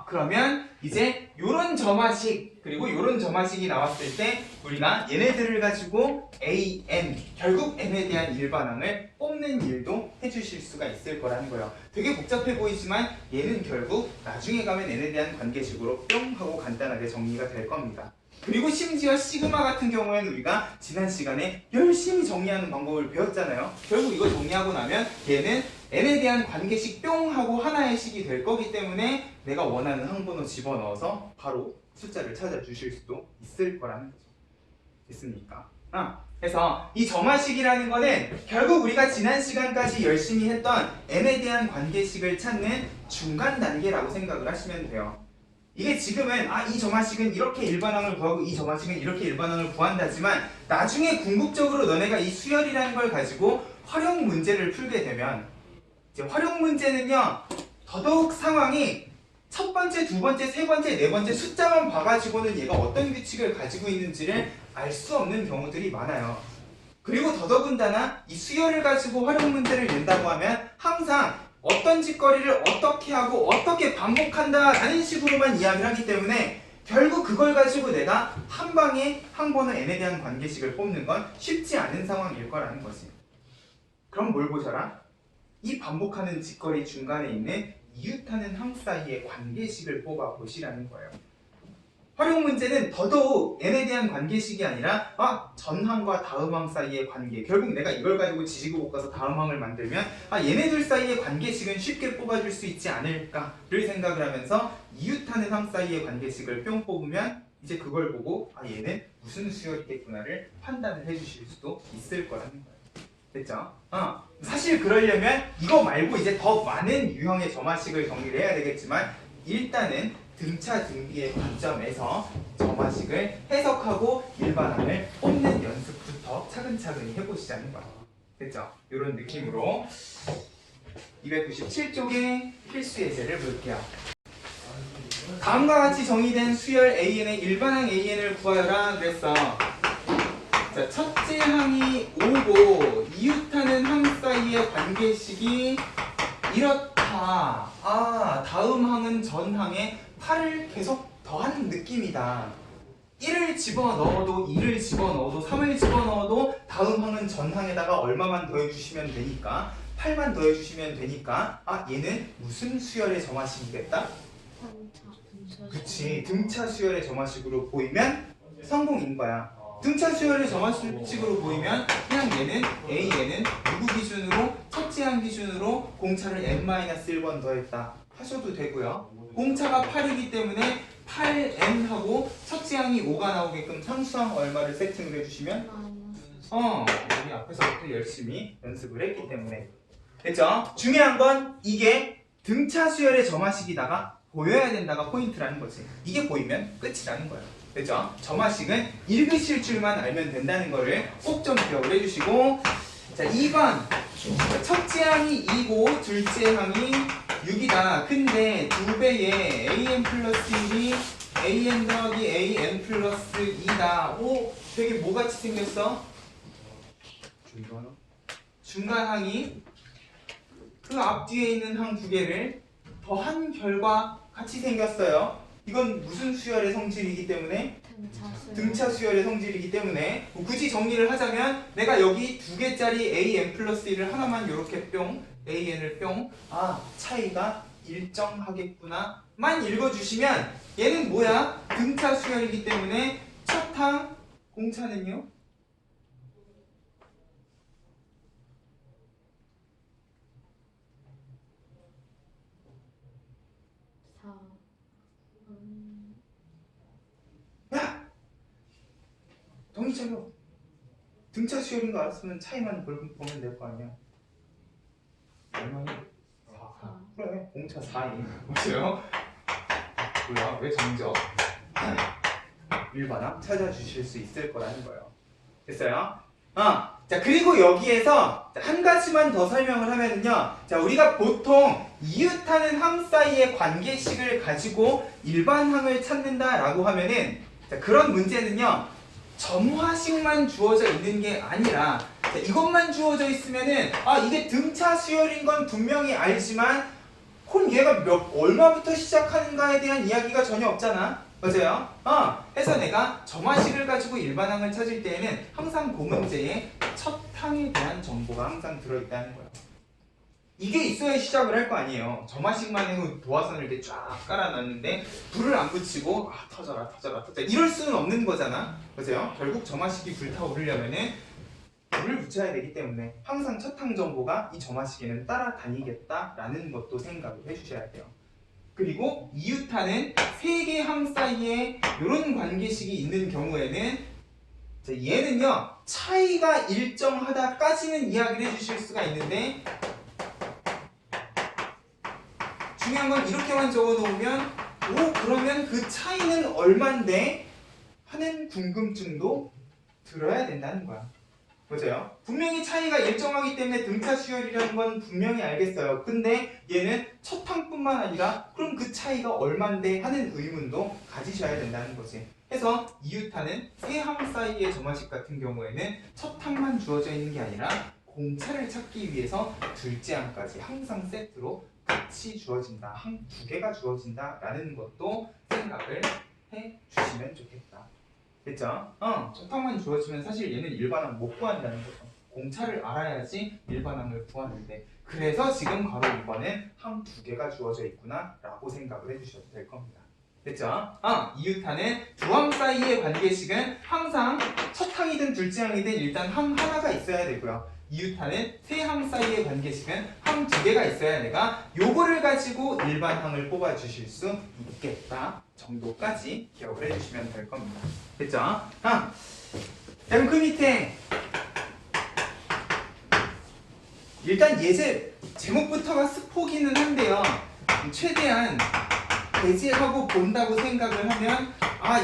그러면 이제 요런 점화식 그리고 요런 점화식이 나왔을 때 우리가 얘네들을 가지고 an 결국 n에 대한 일반항을 뽑는 일도 해주실 수가 있을 거라는 거예요. 되게 복잡해 보이지만 얘는 결국 나중에 가면 n에 대한 관계식으로 뿅 하고 간단하게 정리가 될 겁니다. 그리고 심지어 시그마 같은 경우에는 우리가 지난 시간에 열심히 정리하는 방법을 배웠잖아요. 결국 이거 정리하고 나면 얘는 n에 대한 관계식 뿅 하고 하나의 식이 될 거기 때문에 내가 원하는 항번호 집어넣어서 바로 숫자를 찾아주실 수도 있을 거라는 거죠. 됐습니까? 그래서 이 점화식이라는 거는 결국 우리가 지난 시간까지 열심히 했던 n에 대한 관계식을 찾는 중간 단계라고 생각을 하시면 돼요. 이게 지금은 이 점화식은 이렇게 일반항을 구하고 이 점화식은 이렇게 일반항을 구한다지만 나중에 궁극적으로 너네가 이 수열이라는 걸 가지고 활용 문제를 풀게 되면 이제 활용 문제는요 더더욱 상황이 첫 번째, 두 번째, 세 번째, 네 번째 숫자만 봐가지고는 얘가 어떤 규칙을 가지고 있는지를 알 수 없는 경우들이 많아요. 그리고 더더군다나 이 수열을 가지고 활용 문제를 낸다고 하면 항상 어떤 짓거리를 어떻게 하고 어떻게 반복한다 라는 식으로만 이야기를 하기 때문에 결국 그걸 가지고 내가 한 방에 항번호 n에 대한 관계식을 뽑는 건 쉽지 않은 상황일 거라는 거지. 그럼 뭘 보셔라? 이 반복하는 짓거리 중간에 있는 이웃하는 항 사이의 관계식을 뽑아 보시라는 거예요. 활용 문제는 더더욱 n에 대한 관계식이 아니라 전항과 다음항 사이의 관계, 결국 내가 이걸 가지고 지지고 볶아서 다음항을 만들면 얘네들 사이의 관계식은 쉽게 뽑아줄 수 있지 않을까를 생각을 하면서 이웃하는 항 사이의 관계식을 뿅 뽑으면 이제 그걸 보고 얘는 무슨 수열이겠구나를 판단을 해주실 수도 있을 거라는 거예요. 됐죠? 사실 그러려면 이거 말고 이제 더 많은 유형의 점화식을 정리를 해야 되겠지만 일단은 등차 등비의 관점에서 점화식을 해석하고 일반항을 뽑는 연습부터 차근차근히 해보시자는 거야. 됐죠? 이런 느낌으로 297쪽의 필수 예제를 볼게요. 다음과 같이 정의된 수열 AN의 일반항 AN을 구하여라 그랬어. 자, 첫째 항이 5고 이웃하는 항 사이의 관계식이 이렇다. 다음 항은 전 항에 8을 계속 더하는 느낌이다. 1을 집어넣어도 2를 집어넣어도 3을 집어넣어도 다음 항은 전 항에다가 얼마만 더해주시면 되니까 8만 더해주시면 되니까 얘는 무슨 수열의 점화식이겠다? 그치, 등차 수열의 점화식으로 보이면 성공인 거야. 등차 수열의 점화식으로 보이면 그냥 얘는 AN은 누구 기준으로? 첫째 항 기준으로 공차를 n-1번 더했다 하셔도 되고요. 공차가 8이기 때문에 8n하고 첫째 항이 5가 나오게끔 상수항 얼마를 세팅을 해주시면 우리 앞에서부터 열심히 연습을 했기 때문에 됐죠? 중요한 건 이게 등차 수열의 점화식이다가 보여야 된다가 포인트라는 거지. 이게 보이면 끝이라는 거예요. 됐죠? 점화식은 읽으실 줄만 알면 된다는 거를 꼭 좀 기억을 해주시고 자 2번 첫째 항이 2고 둘째 항이 6이다. 근데 2배의 an 플러스 1이 an 더하기 an 플러스 2다. 되게 뭐같이 생겼어? 중간항이 그 앞뒤에 있는 항 두 개를 더한 결과 같이 생겼어요. 이건 무슨 수열의 성질이기 때문에? 등차 수열의 성질이기 때문에 굳이 정리를 하자면 내가 여기 두 개짜리 an 플러스 1을 하나만 이렇게 뿅 an을 뿅 차이가 일정하겠구나 만 읽어주시면 얘는 뭐야? 등차 수열이기 때문에 첫 항 공차는요? 야! 정신 차려. 등차 수열인 거 알았으면 차이만 보면 될 거 아니야. 얼마니? 4. 공차 4인 보세요. 뭐야? 왜 정적? 일반항 찾아주실 수 있을 거라는 거예요. 됐어요? 자 그리고 여기에서 한 가지만 더 설명을 하면은요. 자 우리가 보통 이웃하는 항 사이의 관계식을 가지고 일반항을 찾는다라고 하면은 자, 그런 문제는요. 점화식만 주어져 있는 게 아니라 자, 이것만 주어져 있으면은 이게 등차 수열인 건 분명히 알지만 그럼 얘가 얼마부터 시작하는가에 대한 이야기가 전혀 없잖아. 맞아요? 해서 내가 점화식을 가지고 일반항을 찾을 때에는 항상 그 문제에 첫 항에 대한 정보가 항상 들어있다는 거예요. 이게 있어야 시작을 할 거 아니에요. 점화식만 해도 도화선을 이렇게 쫙 깔아놨는데 불을 안 붙이고 터져라 이럴 수는 없는 거잖아. 맞아요? 결국 점화식이 불타오르려면은 불을 붙여야 되기 때문에 항상 첫 항 정보가 이 점화식에는 따라다니겠다라는 것도 생각을 해주셔야 돼요. 그리고 이웃하는 세 개 항 사이에 이런 관계식이 있는 경우에는 얘는요 차이가 일정하다까지는 이야기를 해주실 수가 있는데 중요한 건 이렇게만 적어놓으면 그러면 그 차이는 얼만데 하는 궁금증도 들어야 된다는 거야. 맞아요? 분명히 차이가 일정하기 때문에 등차 수열이라는 건 분명히 알겠어요. 근데 얘는 첫 항뿐만 아니라 그럼 그 차이가 얼만데 하는 의문도 가지셔야 된다는 거지. 해서 이웃하는 세 항 사이의 점화식 같은 경우에는 첫 항만 주어져 있는 게 아니라 공차를 찾기 위해서 둘째 항까지 항상 세트로 같이 주어진다. 항 두 개가 주어진다 라는 것도 생각을 해 주시면 좋겠다. 됐죠? 첫 항만 주어지면 사실 얘는 일반항 못 구한다는 거죠. 공차를 알아야지 일반항을 구하는데 그래서 지금 괄호 2번은 항 두 개가 주어져 있구나 라고 생각을 해주셔도 될 겁니다. 됐죠? 이웃하는 두 항 사이의 관계식은 항상 첫 항이든 둘째 항이든 일단 항 하나가 있어야 되고요. 이웃하는 세 항 사이의 관계식은 항 두 개가 있어야 내가 요거를 가지고 일반항을 뽑아주실 수 있겠다 정도까지 기억을 해주시면 될 겁니다. 됐죠? 그럼 그 밑에 일단 예제 제목부터가 스포기는 한데요. 최대한 배제하고 본다고 생각을 하면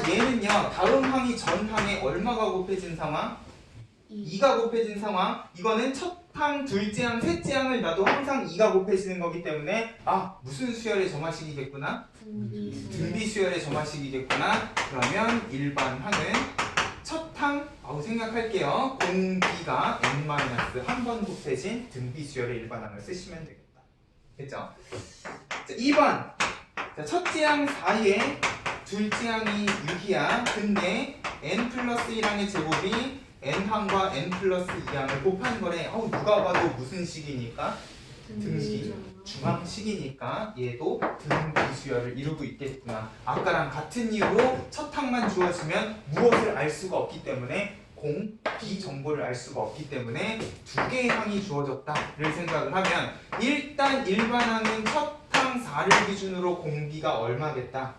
얘는요 다음 항이 전 항에 얼마가 곱해진 상황? 2가 곱해진 상황. 이거는 첫 항, 둘째 항, 셋째 항을 놔도 항상 2가 곱해지는 거기 때문에 무슨 수열의 점화식이겠구나? 등비 수열의 점화식이겠구나. 그러면 일반 항은 첫 항 생각할게요. 공비가 n-한 번 곱해진 등비 수열의 일반 항을 쓰시면 되겠다. 됐죠? 자, 2번 첫째 항 4에 둘째 항이 6이야. 근데 n 플러스 1항의 제곱이 n항과 n 플러스 2항을 곱한 거래. 누가 봐도 무슨 식이니까? 등식, 중항식이니까 얘도 등비 수열을 이루고 있겠구나. 아까랑 같은 이유로 첫 항만 주어지면 무엇을 알 수가 없기 때문에 공, 비 정보를 알 수가 없기 때문에 두 개의 항이 주어졌다를 생각을 하면 일단 일반항은 첫 항 4를 기준으로 공비가 얼마겠다?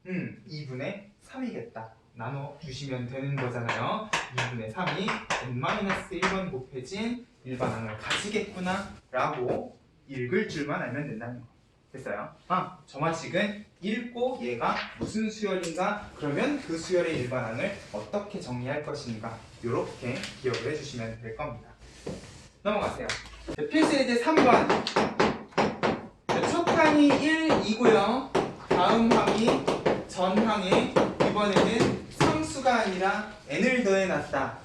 2분의 3이겠다. 나눠주시면 되는 거잖아요. 2분의 3이 n-1번 곱해진 일반항을 가지겠구나 라고 읽을 줄만 알면 된다는 거. 됐어요? 점화식은 읽고 얘가 무슨 수열인가 그러면 그 수열의 일반항을 어떻게 정리할 것인가 이렇게 기억을 해주시면 될 겁니다. 넘어가세요. 필수 예제 3번 첫 항이 1이고요. 다음 항이 전 항에 이번에는 상수가 아니라 n을 더해놨다.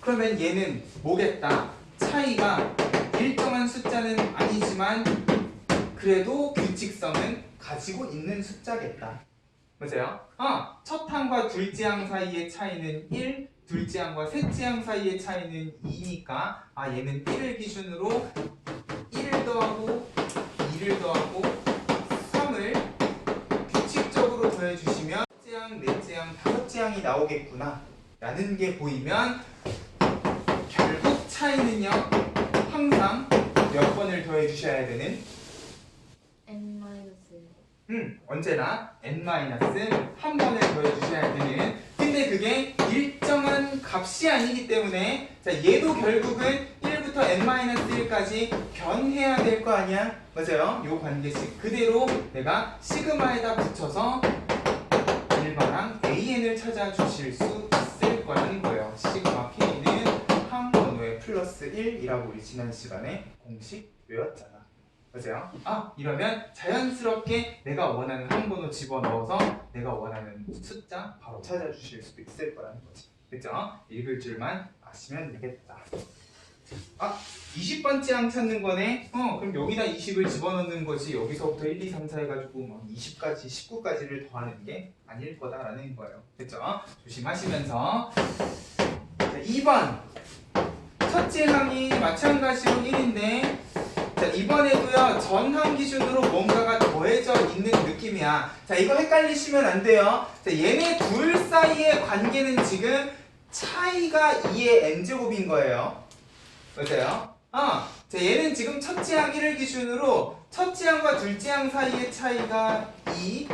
그러면 얘는 뭐겠다? 차이가 일정한 숫자는 아니지만 그래도 규칙성은 가지고 있는 숫자겠다. 맞아요? 첫 항과 둘째 항 사이의 차이는 1, 둘째 항과 셋째 항 사이의 차이는 2니까 얘는 1을 기준으로 1을 더하고 2를 더하고 3을 규칙적으로 더해주시면 셋째 항, 넷째 항, 다섯째 항이 나오겠구나 라는 게 보이면 결국 차이는요 항상 몇 번을 더해주셔야 되는? 언제나 n-한 번을 더해주셔야 되는. 근데 그게 일정한 값이 아니기 때문에 얘도 결국은 1부터 n-1부터 n-1까지 변해야 될 거 아니야? 맞아요. 요 관계식 그대로 내가 시그마에다 붙여서 일반항 an을 찾아주실 수 있을 거라는 거예요. 시그마 k는 항번호의 플러스 1이라고 우리 지난 시간에 공식 외웠잖아. 맞아요? 이러면 자연스럽게 내가 원하는 항번호 집어넣어서 내가 원하는 숫자 바로 찾아주실 수도 있을 거라는 거지. 그죠? 읽을 줄만 아시면 되겠다. 20번째 항 찾는 거네? 그럼 여기다 20을 집어넣는 거지. 여기서부터 1, 2, 3, 4 해가지고 막 20까지, 19까지를 더하는 게 아닐 거다라는 거예요. 그죠? 조심하시면서. 자, 2번. 첫째 항이 마찬가지로 1인데, 자, 이번에도요, 전항 기준으로 뭔가가 더해져 있는 느낌이야. 자, 이거 헷갈리시면 안 돼요. 자, 얘네 둘 사이의 관계는 지금 차이가 2의 n제곱인 거예요. 맞아요? 자, 얘는 지금 첫째 항 1을 기준으로 첫째 항과 둘째 항 사이의 차이가 2,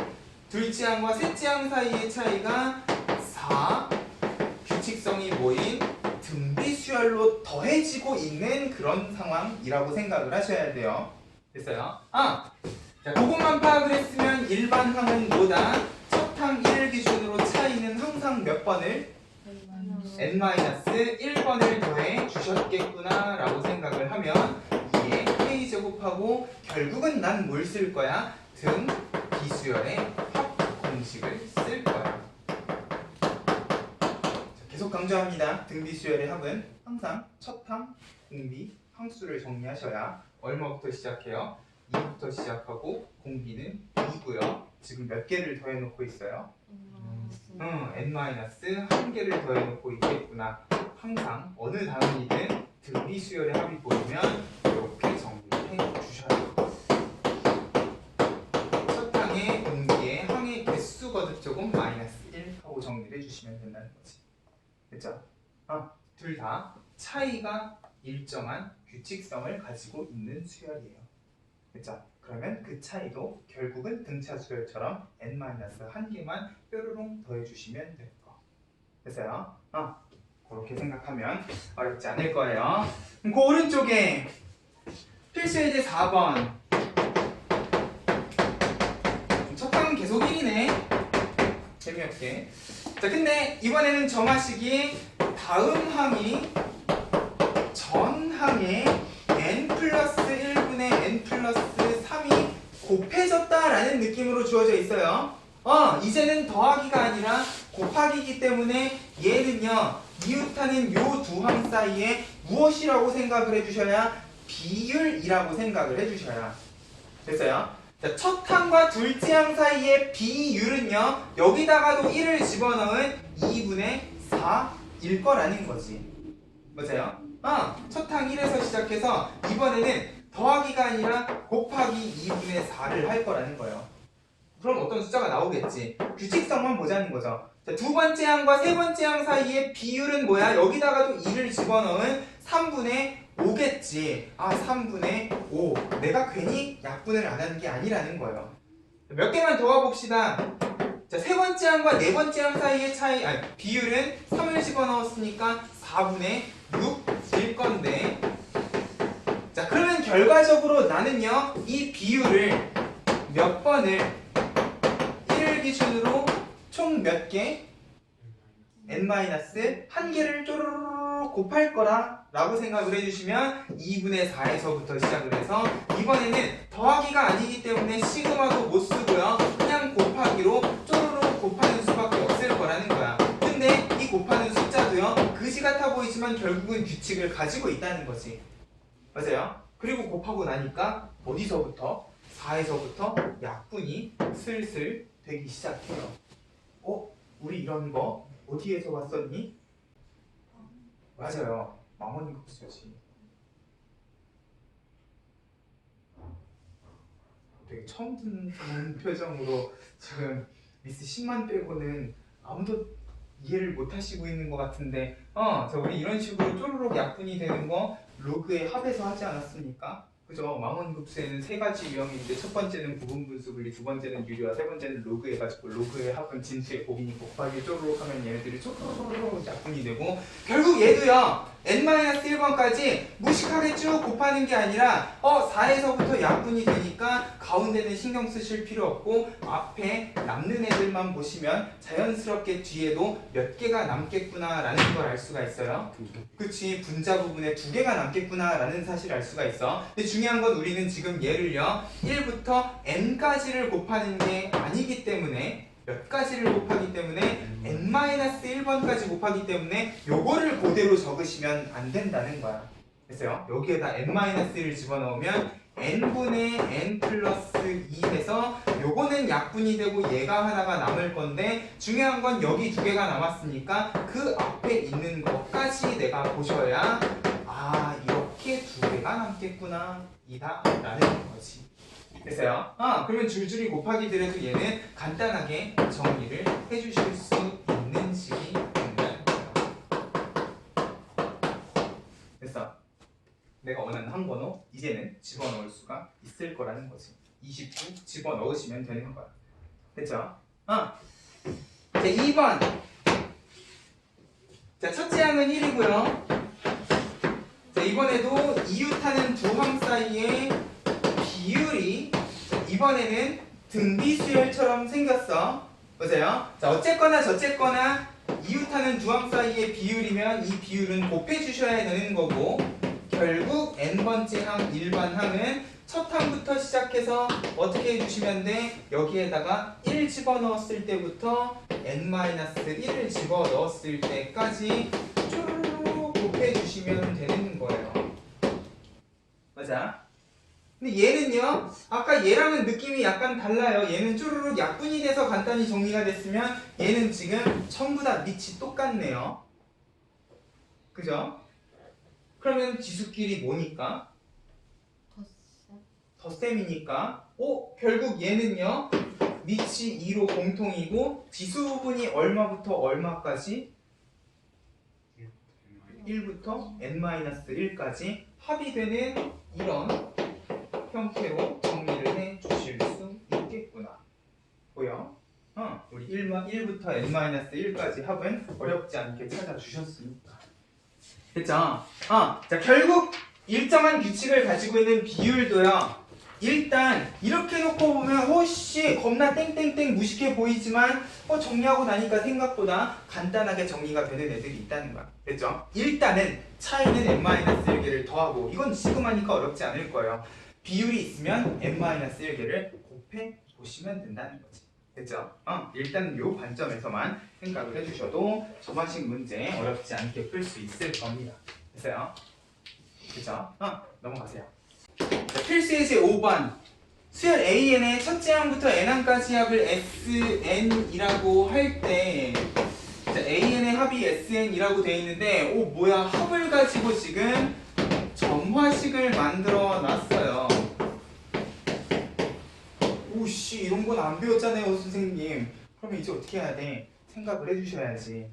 둘째 항과 셋째 항 사이의 차이가 4, 규칙성이 모인 등비수열로 더해지고 있는 그런 상황이라고 생각을 하셔야 돼요. 됐어요? 자, 그것만 파악을 했으면 일반 항은 뭐다? 첫 항 1을 기준으로 차이는 항상 몇 번을? n-1번을 더해 주셨겠구나 라고 생각을 하면 2의 k제곱하고 결국은 난 뭘 쓸 거야? 등 비수열의 합 공식을 쓸 거야. 자, 계속 강조합니다. 등 비수열의 합은 항상 첫 항, 공비, 항수를 정리하셔야 얼마부터 시작해요? 2부터 시작하고 공비는 2고요. 지금 몇 개를 더해놓고 있어요? n-1개를 더해놓고 있겠구나. 항상 어느 단원이든 등비수열의 합이 보이면 이렇게 정리해 주셔야 돼요. 첫 항의 공비의 항의 개수 거듭 조금 -1 하고 정리를 해주시면 된다는 거지. 됐죠? 둘 다 차이가 일정한 규칙성을 가지고 있는 수열이에요. 됐죠? 그러면 그 차이도 결국은 등차 수열처럼 n-1개만 뾰로롱 더해주시면 될 거. 됐어요? 그렇게 생각하면 어렵지 않을 거예요. 그럼 그 오른쪽에 필수예제 4번. 첫 항은 계속 1이네. 재미없게. 자, 근데 이번에는 정하식이 다음 항이 전 항의 n 플러스 1분의 n 플러스 3이 곱해졌다라는 느낌으로 주어져 있어요. 이제는 더하기가 아니라 곱하기이기 때문에 얘는요, 이웃하는 요 두 항 사이에 무엇이라고 생각을 해주셔야? 비율이라고 생각을 해주셔야. 됐어요? 자, 첫 항과 둘째 항 사이의 비율은요, 여기다가도 1을 집어넣은 2분의 4일 거라는 거지. 맞아요? 첫 항 1에서 시작해서 이번에는 더하기가 아니라 곱하기 2분의 4를 할 거라는 거예요. 그럼 어떤 숫자가 나오겠지. 규칙성만 보자는 거죠. 자, 두 번째 항과 세 번째 항 사이의 비율은 뭐야? 여기다가도 2를 집어넣은 3분의 5겠지. 3분의 5. 내가 괜히 약분을 안 하는 게 아니라는 거예요. 몇 개만 더 가봅시다. 자, 세 번째 항과 네 번째 항 사이의 비율은 3을 집어넣었으니까 4분의 6일 건데. 자, 그러면 결과적으로 나는요, 이 비율을 몇 번을 1을 기준으로 총 몇 개? n-1개를 쪼르르 곱할 거라 라고 생각을 해주시면 2분의 4에서부터 시작을 해서 이번에는 더하기가 아니기 때문에 시그마도 못 쓰고요. 그냥 곱하기로 쪼르르 곱하는 수밖에 없을 거라는 거야. 근데 이 곱하는 숫자도요, 그지 같아 보이지만 결국은 규칙을 가지고 있다는 거지. 맞아요? 그리고 곱하고 나니까 어디서부터? 4에서부터 약분이 슬슬 되기 시작해요. 우리 이런 거 어디에서 봤었니? 맞아요. 망원인 급수지. 되게 처음 듣는 표정으로 지금 미스 10만 빼고는 아무도 이해를 못 하시고 있는 것 같은데, 자, 우리 이런 식으로 쪼르륵 약분이 되는 거 로그의 합에서 하지 않았습니까? 그죠? 망원급수에는 세 가지 유형인데 첫 번째는 부분분수 분리, 두 번째는 유리화, 세 번째는 로그 해가지고 로그의 합은 진수의 곱이니 곱하기 쪼르륵 하면 얘네들이 쪼르륵 약분이 되고, 결국 얘도요, n-1번까지 무식하게 쭉 곱하는 게 아니라 4에서부터 약분이 되니까 가운데는 신경 쓰실 필요 없고 앞에 남는 애들만 보시면 자연스럽게 뒤에도 몇 개가 남겠구나 라는 걸 알 수가 있어요. 그치, 분자 부분에 2개가 남겠구나 라는 사실을 알 수가 있어. 근데 중요한 건 우리는 지금 얘를요 1부터 n까지를 곱하는 게 아니기 때문에 몇 가지를 곱하기 때문에 n-1번까지 곱하기 때문에 요거를 그대로 적으시면 안 된다는 거야. 됐어요? 여기에다 n-1를 집어넣으면 n분의 n 플러스 2 해서 요거는 약분이 되고 얘가 하나가 남을 건데 중요한 건 여기 2개가 남았으니까 그 앞에 있는 것까지 내가 보셔야 이렇게 2개가 남겠구나 이다 라는 거지. 됐어요? 그러면 줄줄이 곱하기 들여도 얘는 간단하게 정리를 해주실 수 있는 식이 된다는 거예요. 됐어? 내가 원하는 한 번호 이제는 집어넣을 수가 있을 거라는 거지. 29 집어넣으시면 되는 거야. 됐죠? 자, 2번. 자, 첫째 항은 1이고요. 자, 이번에도 이웃하는 두 항 사이에 비율이 이번에는 등비수열처럼 생겼어. 보세요. 자, 어쨌거나 저쨌거나 이웃하는 두 항 사이의 비율이면 이 비율은 곱해 주셔야 되는 거고 결국 n번째 항 일반 항은 첫 항부터 시작해서 어떻게 해주시면 돼? 여기에다가 1 집어넣었을 때부터 n-1을 집어넣었을 때까지 쭈루루 곱해 주시면 되는 거예요. 맞아? 근데 얘는요, 아까 얘랑은 느낌이 약간 달라요. 얘는 쭈루룩 약분이 돼서 간단히 정리가 됐으면 얘는 지금 전부 다 밑이 똑같네요. 그죠? 그러면 지수끼리 뭐니까? 덧셈이니까 결국 얘는요 밑이 2로 공통이고 지수분이 얼마부터 얼마까지? 1부터 n-1까지 합이 되는 이런 형태로 정리를 해 주실 수 있겠구나. 보여? 우리 1부터 n-1까지 합은 어렵지 않게 찾아주셨으니까. 됐죠? 자, 결국 일정한 규칙을 가지고 있는 비율도요. 일단 이렇게 놓고 보면 혹시 겁나 땡땡땡 무식해 보이지만 정리하고 나니까 생각보다 간단하게 정리가 되는 애들이 있다는 거야. 됐죠? 일단은 차이는 n-1개를 더하고 이건 지금 하니까 어렵지 않을 거예요. 비율이 있으면 n-1개를 곱해 보시면 된다는 거지. 됐죠? 일단 요 관점에서만 생각을 해주셔도 저반식 문제 어렵지 않게 풀 수 있을 겁니다. 됐어요? 그쵸? 넘어가세요. 자, 필수예제 5번. 수열 AN의 첫째 항부터 n항까지 합을 SN이라고 할 때 AN의 합이 SN이라고 되어 있는데 뭐야 합을 가지고 지금 점화식을 만들어 놨어요. 오씨 이런 건 안 배웠잖아요 선생님. 그러면 이제 어떻게 해야 돼? 생각을 해주셔야지.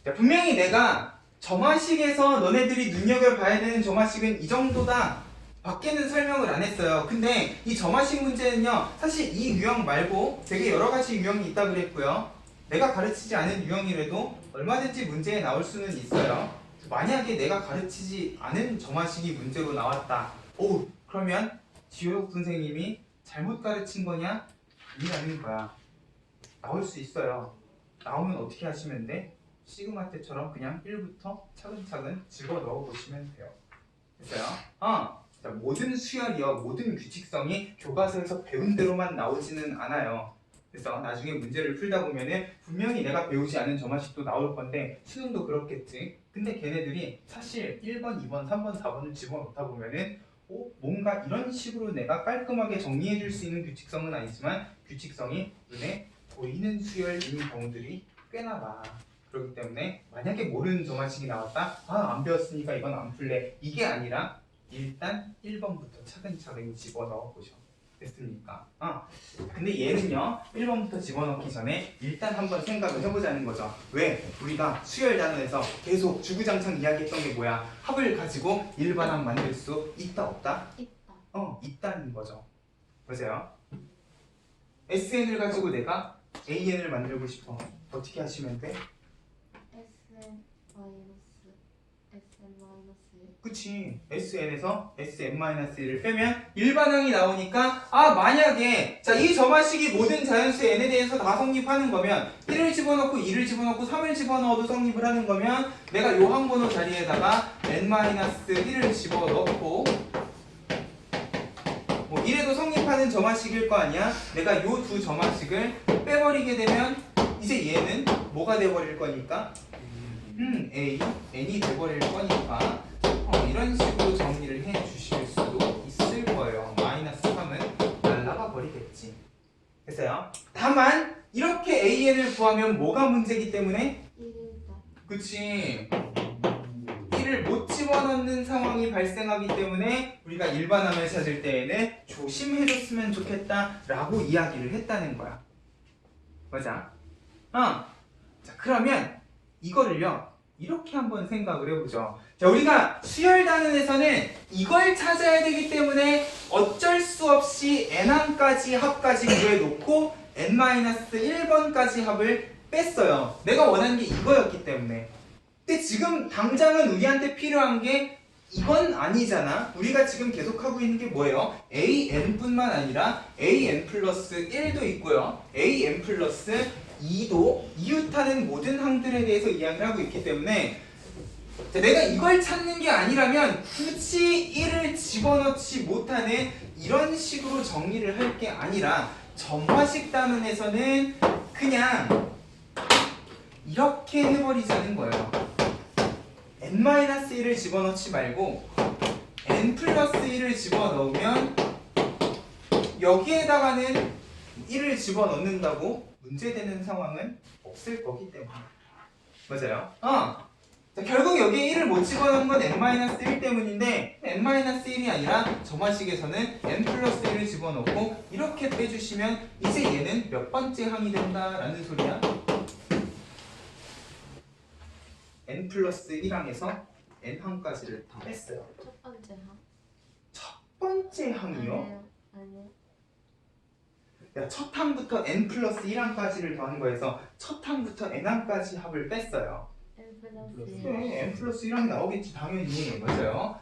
자, 분명히 내가 점화식에서 너네들이 눈여겨봐야 되는 점화식은 이 정도다 밖에는 설명을 안 했어요. 근데 이 점화식 문제는요 사실 이 유형 말고 되게 여러가지 유형이 있다 그랬고요. 내가 가르치지 않은 유형이라도 얼마든지 문제에 나올 수는 있어요. 만약에 내가 가르치지 않은 점화식이 문제로 나왔다. 그러면 지효석 선생님이 잘못 가르친 거냐? 아니라는 거야. 나올 수 있어요. 나오면 어떻게 하시면 돼? 시그마 때처럼 그냥 1부터 차근차근 집어넣어 보시면 돼요. 됐어요? 자, 모든 수열이요, 모든 규칙성이 교과서에서 배운 대로만 나오지는 않아요. 그래서 나중에 문제를 풀다 보면은 분명히 내가 배우지 않은 점화식도 나올 건데 수능도 그렇겠지. 근데 걔네들이 사실 1번, 2번, 3번, 4번을 집어넣다 보면은 뭔가 이런 식으로 내가 깔끔하게 정리해 줄 수 있는 규칙성은 아니지만 규칙성이 눈에 보이는 수열인 경우들이 꽤나 많아. 그렇기 때문에 만약에 모르는 점화식이 나왔다? 안 배웠으니까 이건 안 풀래. 이게 아니라 일단 1번부터 차근차근 집어넣어 보셔. 됐습니까? 근데 얘는요 1번부터 집어넣기 전에 일단 한번 생각을 해보자는 거죠. 왜? 우리가 수열 단원에서 계속 주구장창 이야기했던 게 뭐야? 합을 가지고 일반항 만들 수 있다 없다? 있다. 있다는 거죠. 보세요. SN을 가지고 내가 AN을 만들고 싶어. 어떻게 하시면 돼? SN 마이너스 Sn-1 그치. SN에서 Sn-1을 빼면 일반항이 나오니까 만약에 자 이 점화식이 모든 자연수 n에 대해서 다 성립하는 거면 1을 집어넣고 2를 집어넣고 3을 집어넣어도 성립을 하는 거면 내가 요 항번호 자리에다가 n-1을 집어넣고 뭐 이래도 성립하는 점화식일 거 아니야. 내가 요 두 점화식을 빼버리게 되면 이제 얘는 뭐가 돼버릴 거니까 A, N이 돼버릴 거니까 이런 식으로 정리를 해 주실 수도 있을 거예요. 마이너스 3은 날라가 버리겠지. 됐어요? 다만 이렇게 AN을 구하면 뭐가 문제기 때문에 1일다. 그치 1을 못 집어넣는 상황이 발생하기 때문에 우리가 일반함을 찾을 때에는 조심해줬으면 좋겠다 라고 이야기를 했다는 거야. 맞아? 자 그러면 이거를요 이렇게 한번 생각을 해보죠. 자 우리가 수열 단원에서는 이걸 찾아야 되기 때문에 어쩔 수 없이 n항까지 합까지 구해놓고 n-1번까지 합을 뺐어요. 내가 원하는 게 이거였기 때문에. 근데 지금 당장은 우리한테 필요한 게 이건 아니잖아. 우리가 지금 계속 하고 있는 게 뭐예요? AN뿐만 아니라 AN 플러스 1도 있고요. AN 플러스 2도 이웃하는 모든 항들에 대해서 이야기를 하고 있기 때문에 자, 내가 이걸 찾는 게 아니라면 굳이 1을 집어넣지 못하는 이런 식으로 정리를 할 게 아니라 점화식 단원에서는 그냥 이렇게 해버리자는 거예요. n-1을 집어넣지 말고 n 플러스 1을 집어넣으면 여기에다가는 1을 집어넣는다고 문제되는 상황은 없을 거기 때문에. 맞아요? 자, 결국 여기에 1을 못 집어넣은 건 n-1 때문인데 n-1이 아니라 점화식에서는 n 플러스 1을 집어넣고 이렇게 빼주시면 이제 얘는 몇 번째 항이 된다라는 소리야? n 플러스 1항에서 n항까지를 다 뺐어요. 첫 번째 항. 첫 번째 항이요? 아니요. 야, 첫 항부터 n 플러스 1항까지를 더한 거에서 첫 항부터 n항까지 합을 뺐어요. N+1. n 플러스 1항이 나오겠지 당연히. 맞아요.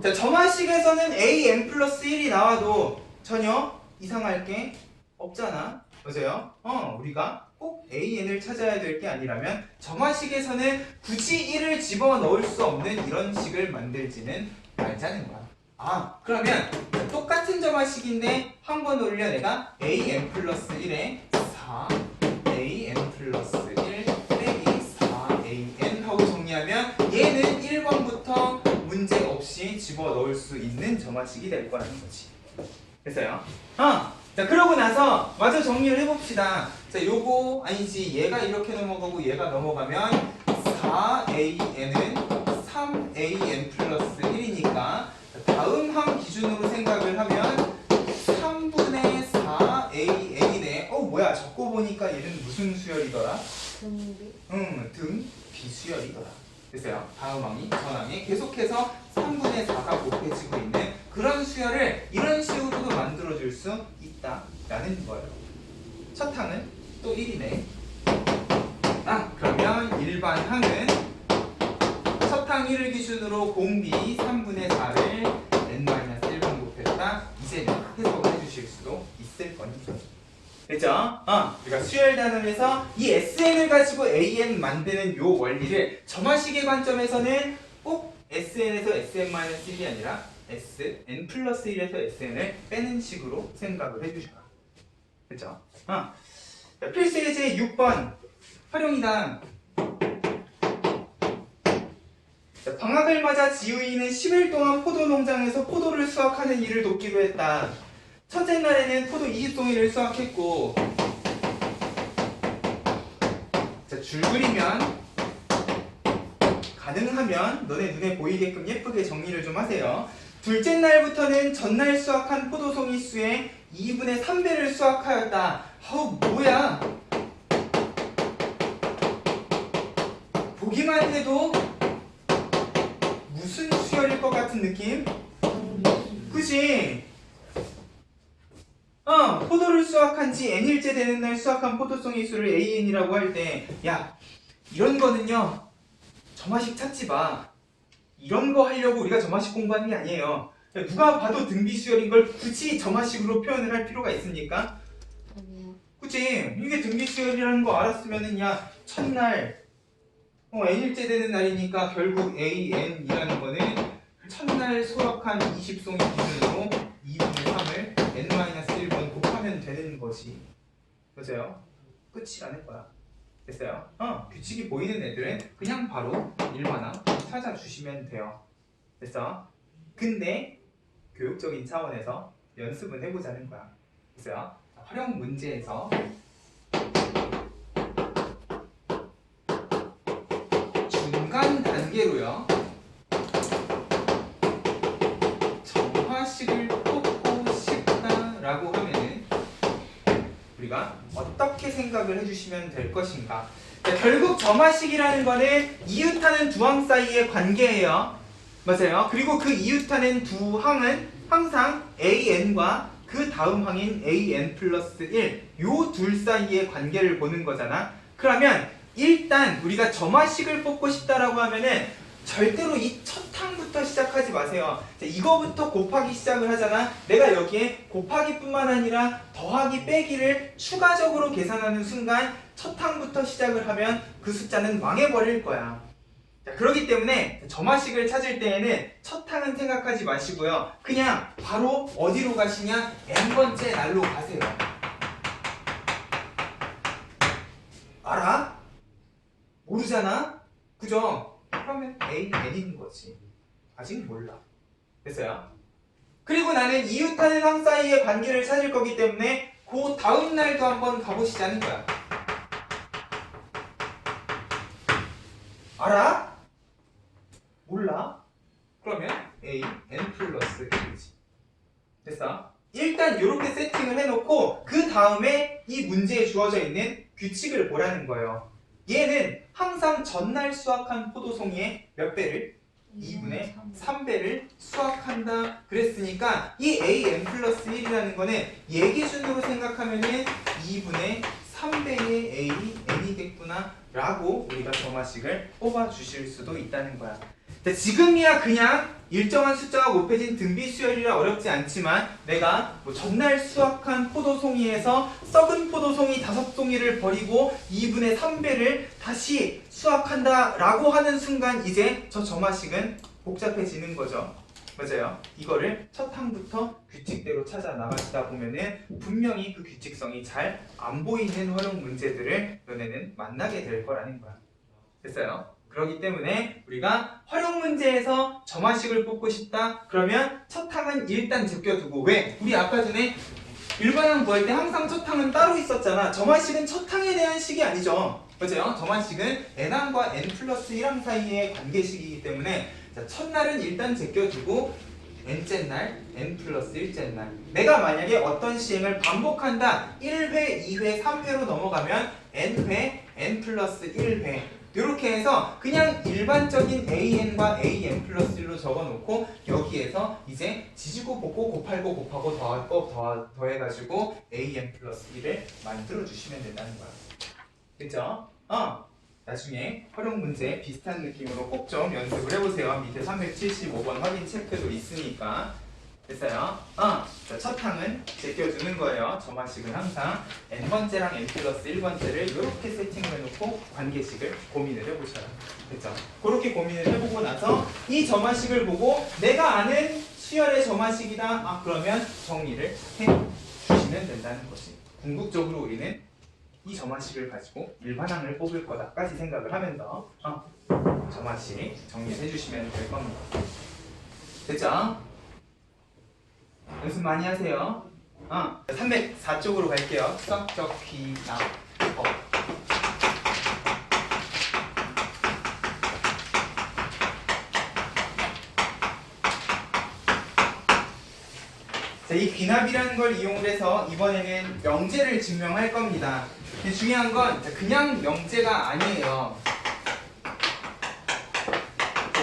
자 점화식에서는 a n 플러스 1이 나와도 전혀 이상할 게 없잖아. 맞아요? 우리가 꼭 AN을 찾아야 될 게 아니라면 점화식에서는 굳이 1을 집어넣을 수 없는 이런 식을 만들지는 말자는 거야. 그러면 똑같은 점화식인데 한 번 올려 내가 AN 플러스 1에 4 AN 플러스 1 빼기 4AN 하고 정리하면 얘는 1번부터 문제 없이 집어넣을 수 있는 점화식이 될 거라는 거지. 됐어요? 자 그러고 나서 마저 정리를 해봅시다. 자 요거 아니지 얘가 이렇게 넘어가고 얘가 넘어가면 4AN은 3AN 플러스 1이니까 다음 항 기준으로 생각을 하면 3분의 4AN이네. 뭐야 적고보니까 얘는 무슨 수열이더라? 등비. 등 비수열이더라. 됐어요? 다음 항이 전항에 계속해서 3분의 4가 곱해지고 있는 그런 수열을 이런 식으로도 만들어줄 수 있다라는 거예요. 첫 항은 또 1이네. 그러면 일반 항은 첫 항 1을 기준으로 공비 3분의 4를 n-1번 곱했다. 이제는 해석을 해주실 수도 있을 거니까. 됐죠? 우리가 수열 단원에서 이 SN을 가지고 AN 만드는 요 원리를 점화식의 관점에서는 꼭 SN에서 SN-1이 아니라 SN 플러스 1에서 SN을 빼는 식으로 생각을 해주셔라. 됐죠? 필수 예제 6번 활용이다. 방학을 맞아 지우이는 10일 동안 포도 농장에서 포도를 수확하는 일을 돕기로 했다. 첫째 날에는 포도 20송이를 수확했고, 자, 줄 그리면 가능하면 너네 눈에 보이게끔 예쁘게 정리를 좀 하세요. 둘째 날부터는 전날 수확한 포도송이 수의 2분의 3배를 수확하였다. 뭐야? 보기만 해도 무슨 수열일 것 같은 느낌? 그치? 포도를 수확한 지 n일째 되는 날 수확한 포도송이 수를 AN이라고 할 때, 야, 이런 거는요, 점화식 찾지 마. 이런 거 하려고 우리가 점화식 공부하는 게 아니에요. 누가 봐도 등비수열인 걸 굳이 점화식으로 표현을 할 필요가 있습니까? 아니요. 그치? 이게 등비수열이라는 거 알았으면은 야 첫날 n일째 되는 날이니까 결국 an이라는 거는 첫날 수확한 20송이 기준으로 2분의 3을 n-1번 곱하면 되는 거지. 맞아요? 끝이라는 거야. 됐어요? 규칙이 보이는 애들은 그냥 바로 일반항 찾아주시면 돼요. 됐어? 근데 교육적인 차원에서 연습은 해보자는 거야. 됐어요? 활용 문제에서 중간 단계로요. 점화식을 뽑고 싶다라고 하면은 우리가 어떻게 생각을 해주시면 될 것인가? 자, 결국 점화식이라는 거는 이웃하는 두 항 사이의 관계예요. 맞아요. 그리고 그 이웃하는 두 항은 항상 an과 그 다음 항인 an 플러스 1 요 둘 사이의 관계를 보는 거잖아. 그러면 일단 우리가 점화식을 뽑고 싶다라고 하면은 절대로 이 첫 항부터 시작하지 마세요. 자, 이거부터 곱하기 시작을 하잖아. 내가 여기에 곱하기뿐만 아니라 더하기 빼기를 추가적으로 계산하는 순간 첫 항부터 시작을 하면 그 숫자는 망해버릴 거야. 자, 그렇기 때문에 점화식을 찾을 때에는 첫 항은 생각하지 마시고요. 그냥 바로 어디로 가시냐? n번째 날로 가세요. 알아? 모르잖아? 그죠? 그러면 n인 거지. 아직 몰라. 됐어요? 그리고 나는 이웃하는 항 사이의 관계를 찾을 거기 때문에 그 다음 날도 한번 가보시자는 거야. 알아? 몰라? 그러면 an 플러스 1이지. 됐어? 일단 이렇게 세팅을 해놓고 그 다음에 이 문제에 주어져 있는 규칙을 보라는 거예요. 얘는 항상 전날 수확한 포도송이의 몇 배를? 2분의 3배를 수확한다 그랬으니까 이 an 플러스 1이라는 거는 얘 기준으로 생각하면은 2분의 3배의 n이겠구나 라고 우리가 점화식을 뽑아 주실 수도 있다는 거야. 자, 지금이야 그냥 일정한 숫자가 곱해진 등비수열이라 어렵지 않지만 내가 뭐 전날 수확한 포도송이에서 썩은 포도송이 5송이를 버리고 2분의 3배를 다시 수확한다 라고 하는 순간 이제 저 점화식은 복잡해지는 거죠. 맞아요. 이거를 첫 항부터 규칙대로 찾아 나가시다 보면은 분명히 그 규칙성이 잘 안 보이는 활용 문제들을 너네는 만나게 될 거라는 거야. 됐어요? 그렇기 때문에 우리가 활용 문제에서 점화식을 뽑고 싶다? 그러면 첫 항은 일단 제껴두고. 왜? 우리 아까 전에 일반항 구할 때 항상 첫 항은 따로 있었잖아. 점화식은 첫 항에 대한 식이 아니죠. 맞아요? 점화식은 n항과 n 플러스 1항 사이의 관계식이기 때문에 자, 첫날은 일단 제껴두고 n째 날, n 플러스 1째 날. 내가 만약에 어떤 시행을 반복한다. 1회, 2회, 3회로 넘어가면 n회, n 플러스 1회. 이렇게 해서 그냥 일반적인 an과 an 플러스 1로 적어놓고 여기에서 이제 지지고 볶고 곱하고 곱하고 더하고 더해가지고 an 플러스 1을 만들어주시면 된다는 거야. 그쵸? 나중에 활용 문제 비슷한 느낌으로 꼭 좀 연습을 해보세요. 밑에 375번 확인 체크도 있으니까. 됐어요? 자, 첫 항은 제껴주는 거예요. 점화식은 항상 n번째랑 n 플러스 1번째를 이렇게 세팅을 해놓고 관계식을 고민을 해보셔요. 됐죠? 그렇게 고민을 해보고 나서 이 점화식을 보고 내가 아는 수열의 점화식이다. 그러면 정리를 해주시면 된다는 것이. 궁극적으로 우리는 이 점화식을 가지고 일반항을 뽑을 거다까지 생각을 하면서 점화식 정리해 주시면 될 겁니다. 됐죠? 연습 많이 하세요. 304쪽으로 갈게요. 수학적 귀납법. 자, 이 귀납이라는 걸 이용을 해서 이번에는 명제를 증명할 겁니다. 근데 중요한 건 그냥 명제가 아니에요.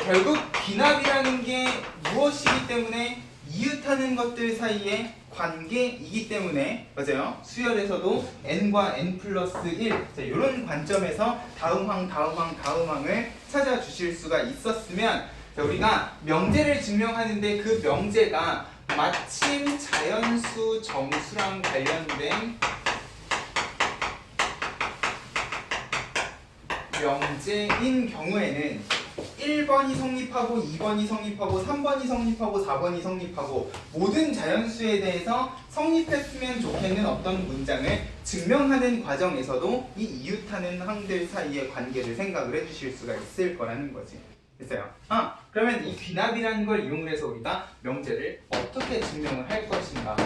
결국 귀납이라는 게 무엇이기 때문에 이웃하는 것들 사이의 관계이기 때문에 맞아요. 수열에서도 n과 n 플러스 1 이런 관점에서 다음 항을 찾아주실 수가 있었으면 자, 우리가 명제를 증명하는데 그 명제가 마침 자연수 정수랑 관련된 명제인 경우에는 1번이 성립하고 2번이 성립하고 3번이 성립하고 4번이 성립하고 모든 자연수에 대해서 성립했으면 좋겠는 어떤 문장을 증명하는 과정에서도 이 이웃하는 항들 사이의 관계를 생각을 해주실 수가 있을 거라는 거지. 됐어요? 그러면 이 귀납이라는 걸 이용을 해서 우리가 명제를 어떻게 증명을 할 것인가?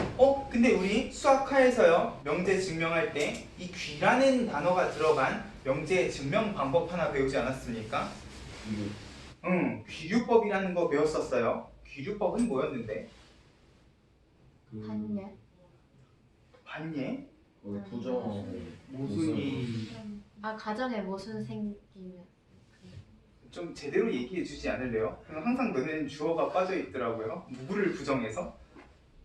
근데 우리 수학화에서요 명제 증명할 때 이 귀라는 단어가 들어간 명제 증명 방법 하나 배우지 않았습니까? 귀류법이라는 거 배웠었어요. 귀류법은 뭐였는데? 반예. 반예? 부정 모순이 가정에 모순 생기면 좀 제대로 얘기해 주지 않을래요? 그럼 항상 너는 주어가 빠져 있더라고요. 누구를 부정해서?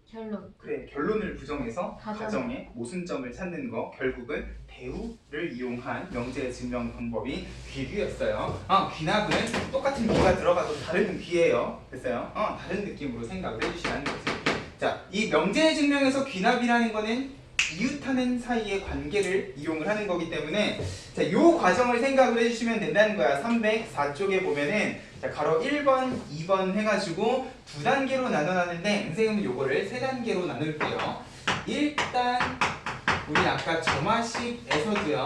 결론. 그래, 결론을 부정해서 가정. 가정의 모순점을 찾는 거 결국은 대우를 이용한 명제 증명 방법이 귀류였어요. 귀납은 똑같은 귀가 들어가도 다른 귀예요. 됐어요? 다른 느낌으로 생각을 해주시라는 거죠. 자, 이 명제 증명에서 귀납이라는 거는 이웃하는 사이의 관계를 이용을 하는 거기 때문에 자, 이 과정을 생각을 해주시면 된다는 거야. 304쪽에 보면은 자, 가로 1번, 2번 해가지고 두 단계로 나눠놨는데 선생님은 요거를 세 단계로 나눌게요. 일단 우리 아까 점화식에서도요.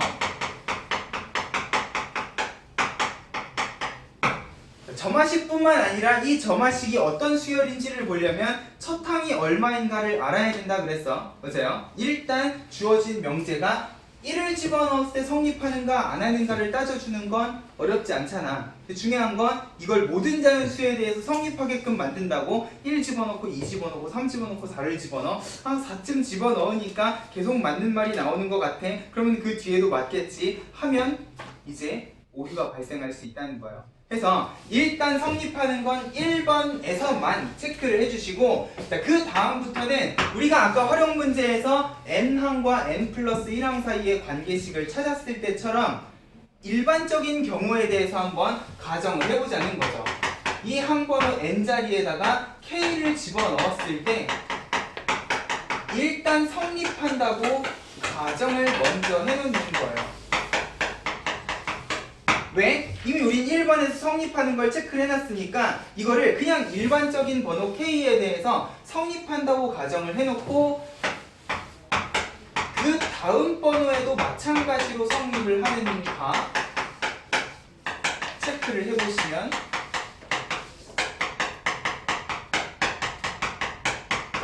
점화식뿐만 아니라 이 점화식이 어떤 수열인지를 보려면 첫 항이 얼마인가를 알아야 된다 그랬어. 맞아요? 일단 주어진 명제가 1을 집어넣었을 때 성립하는가 안 하는가를 따져주는 건 어렵지 않잖아. 근데 중요한 건 이걸 모든 자연수에 대해서 성립하게끔 만든다고 1 집어넣고 2 집어넣고 3 집어넣고 4를 집어넣어 4쯤 집어넣으니까 계속 맞는 말이 나오는 것 같아. 그러면 그 뒤에도 맞겠지 하면 이제 오류가 발생할 수 있다는 거예요. 그래서 일단 성립하는 건 1번에서만 체크를 해주시고 자, 그 다음부터는 우리가 아까 활용 문제에서 n항과 n 플러스 1항 사이의 관계식을 찾았을 때처럼 일반적인 경우에 대해서 한번 가정을 해보자는 거죠. 이 항번호 n 자리에다가 k를 집어넣었을 때 일단 성립한다고 가정을 먼저 해놓는 거예요. 왜? 이미 우린 1번에서 성립하는 걸 체크를 해놨으니까 이거를 그냥 일반적인 번호 K에 대해서 성립한다고 가정을 해놓고 그 다음 번호에도 마찬가지로 성립을 하는가 체크를 해보시면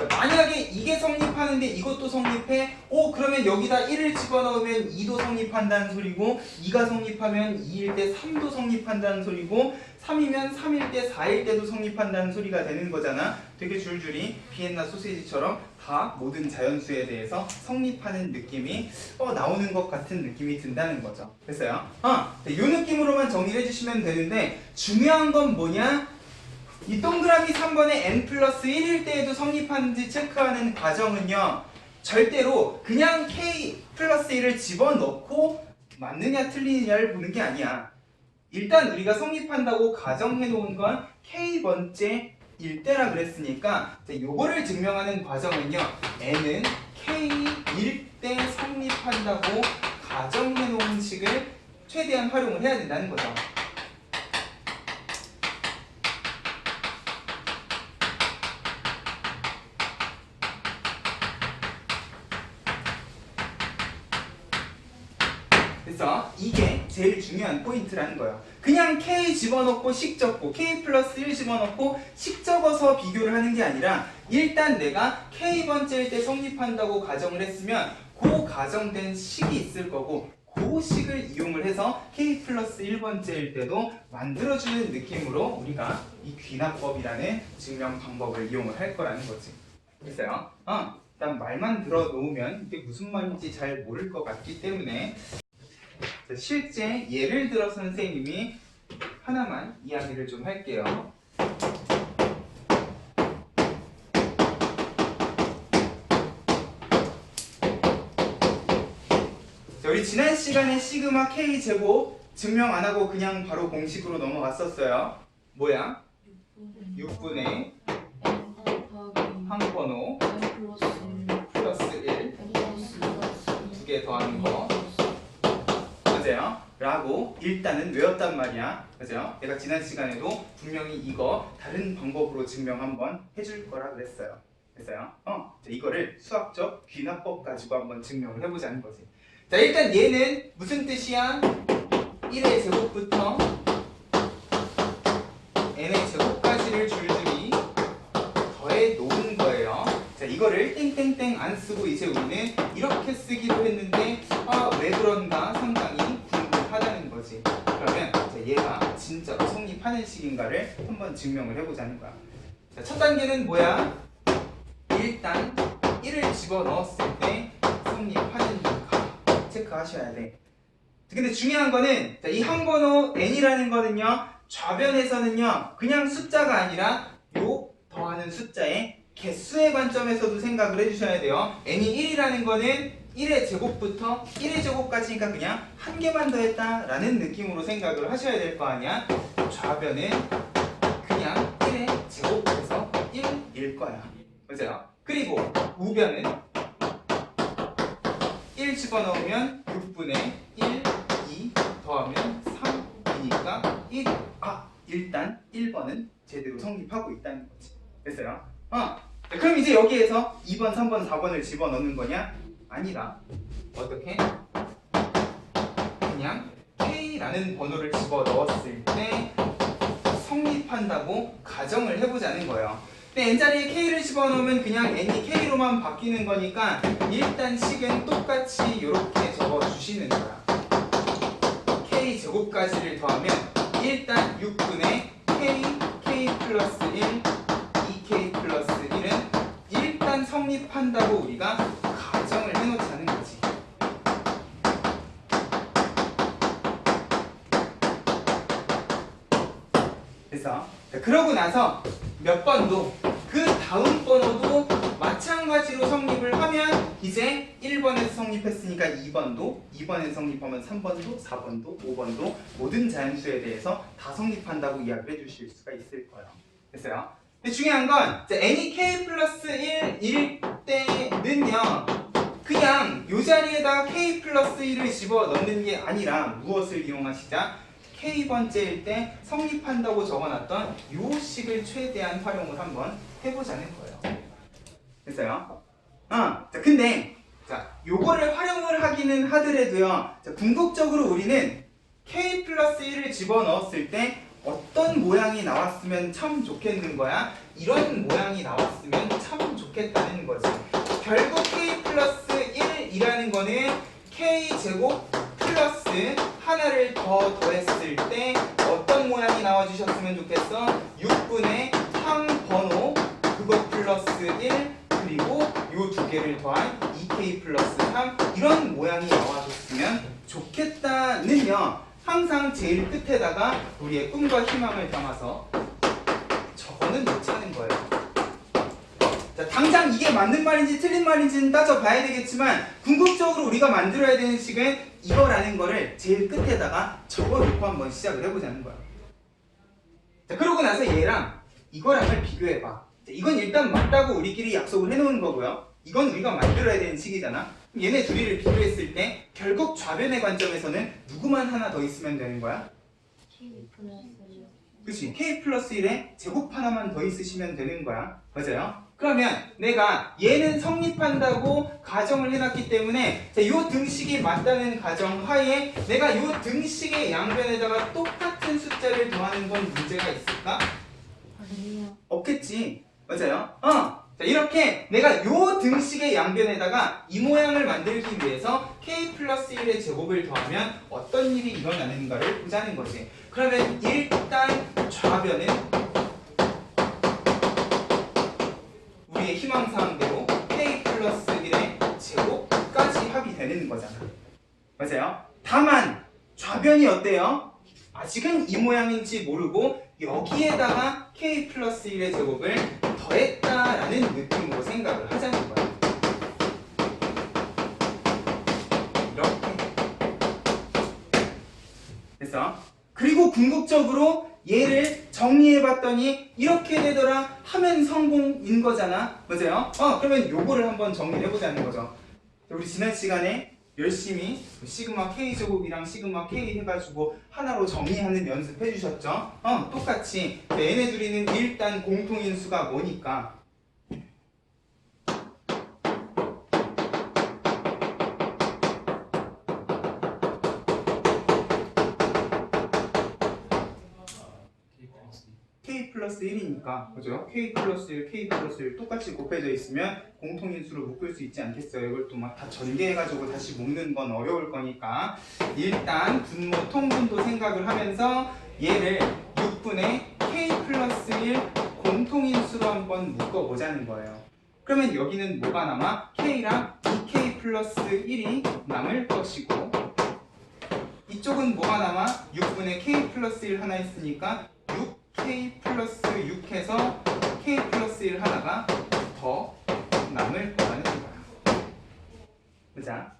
만약에 이게 성립하는데 이것도 성립해? 그러면 여기다 1을 집어넣으면 2도 성립한다는 소리고 2가 성립하면 2일 때 3도 성립한다는 소리고 3이면 3일 때 4일 때도 성립한다는 소리가 되는 거잖아. 되게 줄줄이 비엔나 소시지처럼 다 모든 자연수에 대해서 성립하는 느낌이 나오는 것 같은 느낌이 든다는 거죠. 됐어요? 이 느낌으로만 정리를 해주시면 되는데 중요한 건 뭐냐? 이 동그라미 3번에 n 플러스 1일 때에도 성립하는지 체크하는 과정은요 절대로 그냥 k 플러스 1을 집어넣고 맞느냐 틀리느냐를 보는 게 아니야. 일단 우리가 성립한다고 가정해 놓은 건 k번째일 때라 그랬으니까 요거를 증명하는 과정은요 n은 k일 때 성립한다고 가정해 놓은 식을 최대한 활용을 해야 된다는 거죠. 그래서 이게 제일 중요한 포인트라는 거예요. 그냥 K 집어넣고 식 적고 K 플러스 1 집어넣고 식 적어서 비교를 하는 게 아니라 일단 내가 K번째일 때 성립한다고 가정을 했으면 그 가정된 식이 있을 거고 그 식을 이용을 해서 K 플러스 1번째일 때도 만들어주는 느낌으로 우리가 이 귀납법이라는 증명 방법을 이용을 할 거라는 거지. 됐어요? 일단 말만 들어놓으면 이게 무슨 말인지 잘 모를 것 같기 때문에 실제 예를 들어 선생님이 하나만 이야기를 좀 할게요. 자, 우리 지난 시간에 시그마 K 제곱 증명 안 하고 그냥 바로 공식으로 넘어갔었어요. 뭐야? 6분의 한 번호 플러스 1 두 개 더하는 거 맞아요? 라고 일단은 외웠단 말이야. 그죠? 내가 지난 시간에도 분명히 이거 다른 방법으로 증명 한번 해줄 거라 그랬어요. 됐어요? 자, 이거를 수학적 귀납법 가지고 한번 증명을 해보자는 거지. 자, 일단 얘는 무슨 뜻이야? 1의 제곱부터 n의 제곱까지를 줄줄이 더해 놓은 거예요. 자, 이거를 땡땡땡 안 쓰고 이제 우리는 이렇게 쓰기로 했는데 왜 그런가 상당히 궁금하다는 거지. 그러면 자, 얘가 진짜로 성립하는 식인가를 한번 증명을 해보자는 거야. 자, 첫 단계는 뭐야? 일단 1을 집어넣었을 때 성립하는가 체크하셔야 돼. 근데 중요한 거는 이 한 번호 n이라는 거는요, 좌변에서는요 그냥 숫자가 아니라 요 더하는 숫자의 개수의 관점에서도 생각을 해주셔야 돼요. n이 1이라는 거는 1의 제곱부터 1의 제곱까지니까 그냥 한 개만 더했다라는 느낌으로 생각을 하셔야 될 거 아니야. 좌변은 그냥 1의 제곱에서 1일 거야. 맞아요? 그리고 우변은 1 집어넣으면 6분의 1, 2 더하면 3이니까 1. 일단 1번은 제대로 성립하고 있다는 거지. 됐어요? 그럼 이제 여기에서 2번, 3번, 4번을 집어넣는 거냐? 아니다. 어떻게? 그냥 K라는 번호를 집어넣었을 때 성립한다고 가정을 해보자는 거예요. 근데 n자리에 K를 집어넣으면 그냥 n이 K로만 바뀌는 거니까 일단 식은 똑같이 이렇게 적어주시는 거야. K 제곱까지를 더하면 일단 6분의 K 플러스 1, 2K 플러스 1은 일단 성립한다고 우리가 가정을 해놓자는 거지. 그래서 그러고 나서 몇 번도 그 다음 번호도 마찬가지로 성립을 하면 이제 1번에서 성립했으니까 2번도, 2번에서 성립하면 3번도, 4번도, 5번도 모든 자연수에 대해서 다 성립한다고 이야기를 해주실 수가 있을 거예요. 됐어요? 근데 중요한 건 n이 k 플러스 1일 때는요, 그냥 이 자리에다 k 플러스 1을 집어넣는 게 아니라 무엇을 이용하시자? K번째일 때 성립한다고 적어놨던 요 식을 최대한 활용을 한번 해보자는 거예요. 됐어요? 자, 근데 요거를 활용을 하기는 하더라도요, 궁극적으로 우리는 K 플러스 1을 집어넣었을 때 어떤 모양이 나왔으면 참 좋겠는 거야? 이런 모양이 나왔으면 참 좋겠다는 거지. 결국 K 플러스 1이라는 거는 K 제곱 플러스 하나를 더 더했을 때 어떤 모양이 나와주셨으면 좋겠어? 6분의 항 번호 그거 플러스 1 그리고 요 두 개를 더한 2K 플러스 3 이런 모양이 나와줬으면 좋겠다는요, 항상 제일 끝에다가 우리의 꿈과 희망을 담아서 저거는 못 찾는 거예요. 자, 당장 이게 맞는 말인지 틀린 말인지는 따져봐야 되겠지만 궁극적으로 우리가 만들어야 되는 식은 이거라는 거를 제일 끝에다가 적어놓고 한번 시작을 해보자는 거야. 자, 그러고 나서 얘랑 이거랑을 비교해봐. 자, 이건 일단 맞다고 우리끼리 약속을 해놓은 거고요. 이건 우리가 만들어야 되는 식이잖아. 얘네 둘이를 비교했을 때 결국 좌변의 관점에서는 누구만 하나 더 있으면 되는 거야? 그치? K 플러스 1에 제곱 하나만 더 있으시면 되는 거야. 맞아요? 그러면 내가 얘는 성립한다고 가정을 해놨기 때문에 이 등식이 맞다는 가정 하에 내가 이 등식의 양변에다가 똑같은 숫자를 더하는 건 문제가 있을까? 아니요. 없겠지. 맞아요? 자, 이렇게 내가 요 등식의 양변에다가 이 모양을 만들기 위해서 K 플러스 1의 제곱을 더하면 어떤 일이 일어나는가를 보자는 거지. 그러면 일단 좌변은 우리의 희망사항대로 K 플러스 1의 제곱까지 합이 되는 거잖아. 맞아요? 다만 좌변이 어때요? 아직은 이 모양인지 모르고 여기에다가 K 플러스 1의 제곱을 더했다라는 느낌으로 생각을 하자는 거야. 이렇게 됐어? 그리고 궁극적으로 얘를 정리해봤더니 이렇게 되더라 하면 성공인 거잖아. 맞아요? 그러면 요거를 한번 정리를 해보자는 거죠. 우리 지난 시간에 열심히 시그마 K제곱이랑 시그마 K 해가지고 하나로 정리하는 연습 해주셨죠? 똑같이 얘네 둘이는 일단 공통인수가 뭐니까 K 플러스 1이니까 그죠? K 플러스 1, K 플러스 1 똑같이 곱해져 있으면 공통인수로 묶을 수 있지 않겠어요? 이걸 또 막 다 전개해가지고 다시 묶는 건 어려울 거니까 일단 분모 통분도 생각을 하면서 얘를 6분의 K 플러스 1 공통인수로 한번 묶어보자는 거예요. 그러면 여기는 뭐가 남아? K랑 2K 플러스 1이 남을 것이고 이쪽은 뭐가 남아? 6분의 K 플러스 1 하나 있으니까 6K 플러스 6 해서 K 플러스 1 하나가 더 남을 거라는 거야. 보자.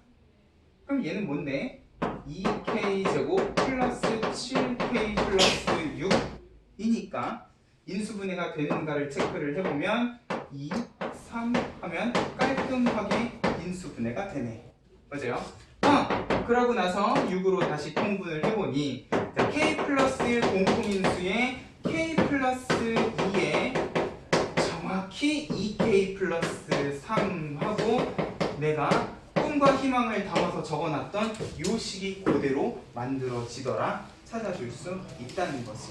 그럼 얘는 뭔데? 2K 제곱 플러스 7K 플러스 6이니까 인수분해가 되는가를 체크를 해보면 2, 3 하면 깔끔하게 인수분해가 되네. 맞아요? 그러고 나서 6으로 다시 통분을 해보니 자, K 플러스 1 공통인수에 K 플러스 2에 정확히 2K 플러스 3 하고 내가 꿈과 희망을 담아서 적어놨던 요 식이 그대로 만들어지더라 찾아줄 수 있다는 거지.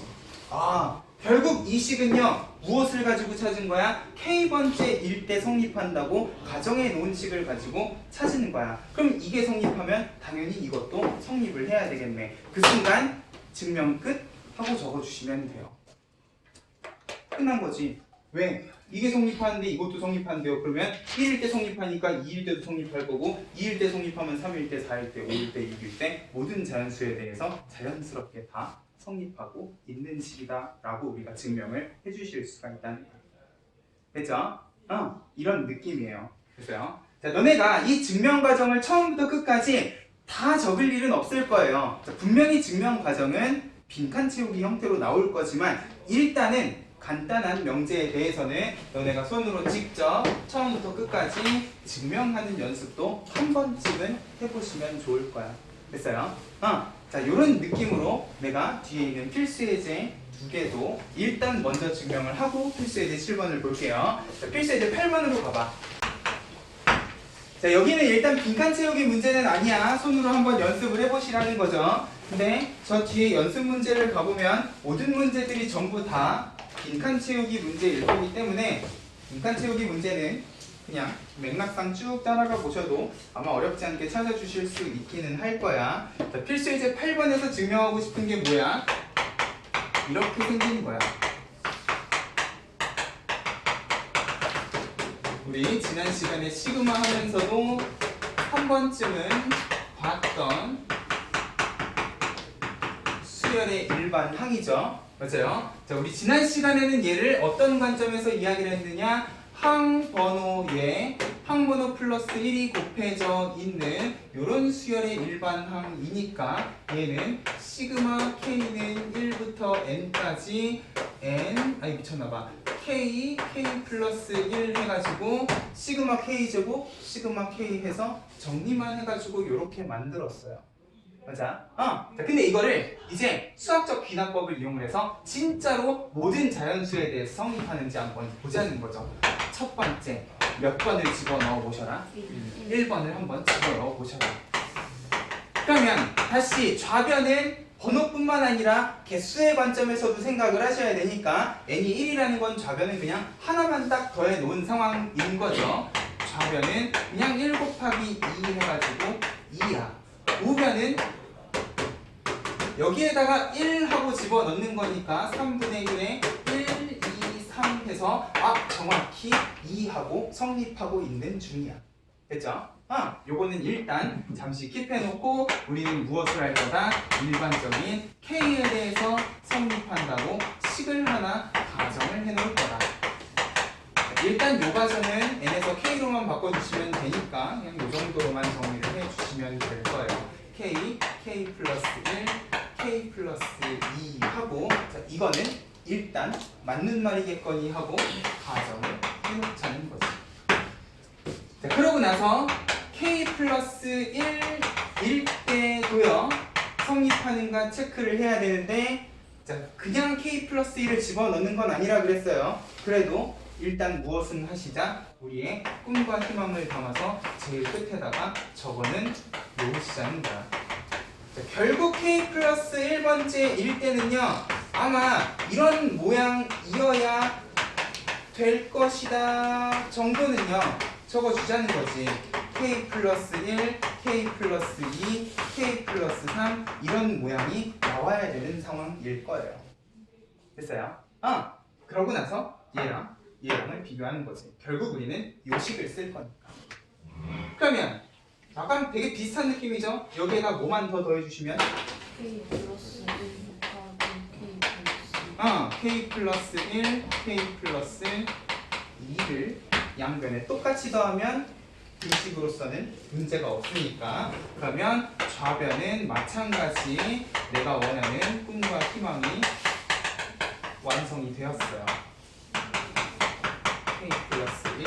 결국 이 식은요 무엇을 가지고 찾은 거야? K번째 일 때 성립한다고 가정해 놓은 식을 가지고 찾는 거야. 그럼 이게 성립하면 당연히 이것도 성립을 해야 되겠네. 그 순간 증명 끝 하고 적어주시면 돼요. 끝난 거지. 왜? 이게 성립하는데 이것도 성립한대요. 그러면 1일 때 성립하니까 2일 때도 성립할 거고 2일 때 성립하면 3일 때, 4일 때, 5일 때, 6일 때 모든 자연수에 대해서 자연스럽게 다 성립하고 있는 식이다 라고 우리가 증명을 해주실 수가 있다는 거예요. 됐죠? 이런 느낌이에요. 됐어요? 자, 너네가 이 증명 과정을 처음부터 끝까지 다 적을 일은 없을 거예요. 자, 분명히 증명 과정은 빈칸 채우기 형태로 나올 거지만 일단은 간단한 명제에 대해서는 너네가 손으로 직접 처음부터 끝까지 증명하는 연습도 한 번쯤은 해보시면 좋을 거야. 됐어요? 자, 요런 느낌으로 내가 뒤에 있는 필수예제 두 개도 일단 먼저 증명을 하고 필수예제 7번을 볼게요. 자, 필수예제 8번으로 가봐. 자, 여기는 일단 빈칸 채우기 문제는 아니야. 손으로 한번 연습을 해보시라는 거죠. 근데 저 뒤에 연습 문제를 가보면 모든 문제들이 전부 다 빈칸 채우기 문제일 거기 때문에 빈칸 채우기 문제는 그냥 맥락상 쭉 따라가 보셔도 아마 어렵지 않게 찾아주실 수 있기는 할 거야. 자, 필수예제 8번에서 증명하고 싶은 게 뭐야? 이렇게 생긴 거야. 우리 지난 시간에 시그마 하면서도 한 번쯤은 봤던 수열의 일반 항이죠. 맞아요? 자, 우리 지난 시간에는 얘를 어떤 관점에서 이야기를 했느냐? 항번호에 항번호 플러스 1이 곱해져 있는 이런 수열의 일반 항이니까 얘는 시그마 K는 1부터 N까지 미쳤나봐. K 플러스 1 해가지고 시그마 K 제곱 시그마 K 해서 정리만 해가지고 이렇게 만들었어요. 맞아? 자, 근데 이거를 이제 수학적 귀납법을 이용을 해서 진짜로 모든 자연수에 대해서 성립하는지 한번 보자는 거죠. 첫 번째, 몇 번을 집어넣어 보셔라. 1번을 한번 집어넣어 보셔라. 그러면 다시 좌변은 번호뿐만 아니라 개수의 관점에서도 생각을 하셔야 되니까 n이 1이라는 건 좌변은 그냥 하나만 딱 더해 놓은 상황인 거죠. 좌변은 그냥 1 곱하기 2 해가지고 2야. 우변은 여기에다가 1 하고 집어넣는 거니까 3분의 1에 1, 2, 3 해서 정확히 2 하고 성립하고 있는 중이야. 됐죠? 요거는 일단 잠시 킵해놓고 우리는 무엇을 할 거다? 일반적인 K에 대해서 성립한다고 식을 하나 가정을 해놓을 거다. 일단 요 과정은 N에서 K로만 바꿔주시면 되니까 그냥 요 정도로만 정리를 해주시면 될 거예요. K 플러스 1, K 플러스 이거는 일단 맞는 말이겠거니 하고 가정을 해놓자는 거지. 자, 그러고 나서 k 플러스 1일 때도요 성립하는가 체크를 해야 되는데, 자, 그냥 k 플러스 1을 집어넣는 건 아니라 그랬어요. 그래도 일단 무엇은 하시자 우리의 꿈과 희망을 담아서 제일 끝에다가 적어는 놓으시자는 거야. 자, 결국 k 플러스 1번째 일 때는요 아마 이런 모양이어야 될 것이다 정도는요 적어주자는 거지. k 플러스 1, k 플러스 2, k 플러스 3 이런 모양이 나와야 되는 상황일 거예요. 됐어요? 그러고 나서 얘랑을 비교하는 거지. 결국 우리는 요식을 쓸 거니까. 그러면 약간 되게 비슷한 느낌이죠? 여기에다 뭐만 더 더해주시면 K 플러스 1 곱하기 K 플러스 1, K 플러스 2를 양변에 똑같이 더하면 등식으로서는 문제가 없으니까, 그러면 좌변은 마찬가지 내가 원하는 꿈과 희망이 완성이 되었어요. K 플러스 1,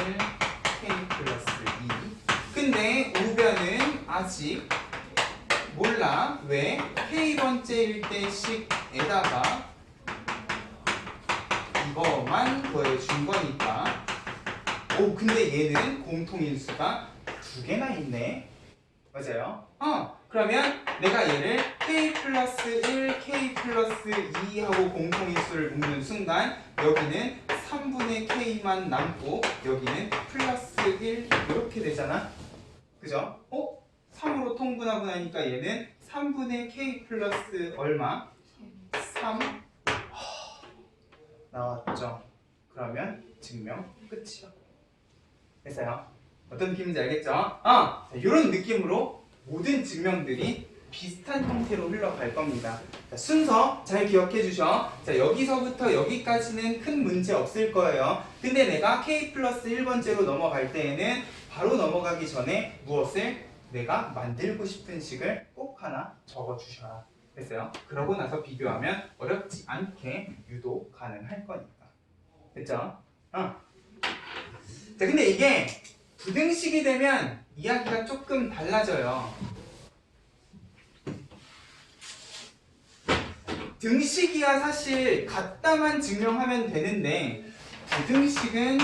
K 플러스 2. 근데 우변은 아직 몰라. 왜? K번째일 때식에다가 이거만 더해준 거니까. 오, 근데 얘는 공통인수가 두 개나 있네. 맞아요? 그러면 내가 얘를 K 플러스 1, K 플러스 2 하고 공통인수를 묶는 순간 여기는 3분의 K만 남고 여기는 플러스 1 이렇게 되잖아. 그죠? 3으로 통분하고 나니까 얘는 3분의 K 플러스 얼마? 3 나왔죠. 그러면 증명 끝이요. 됐어요? 어떤 느낌인지 알겠죠? 이런 느낌으로 모든 증명들이 비슷한 형태로 흘러갈 겁니다. 자, 순서 잘 기억해 주셔. 자, 여기서부터 여기까지는 큰 문제 없을 거예요. 근데 내가 K 플러스 1번째로 넘어갈 때에는 바로 넘어가기 전에 무엇을 내가 만들고 싶은 식을 꼭 하나 적어 주셔라. 됐어요? 그러고 나서 비교하면 어렵지 않게 유도 가능할 거니까. 됐죠? 자, 근데 이게 부등식이 되면 이야기가 조금 달라져요. 등식이야 사실 같다만 증명하면 되는데 부등식은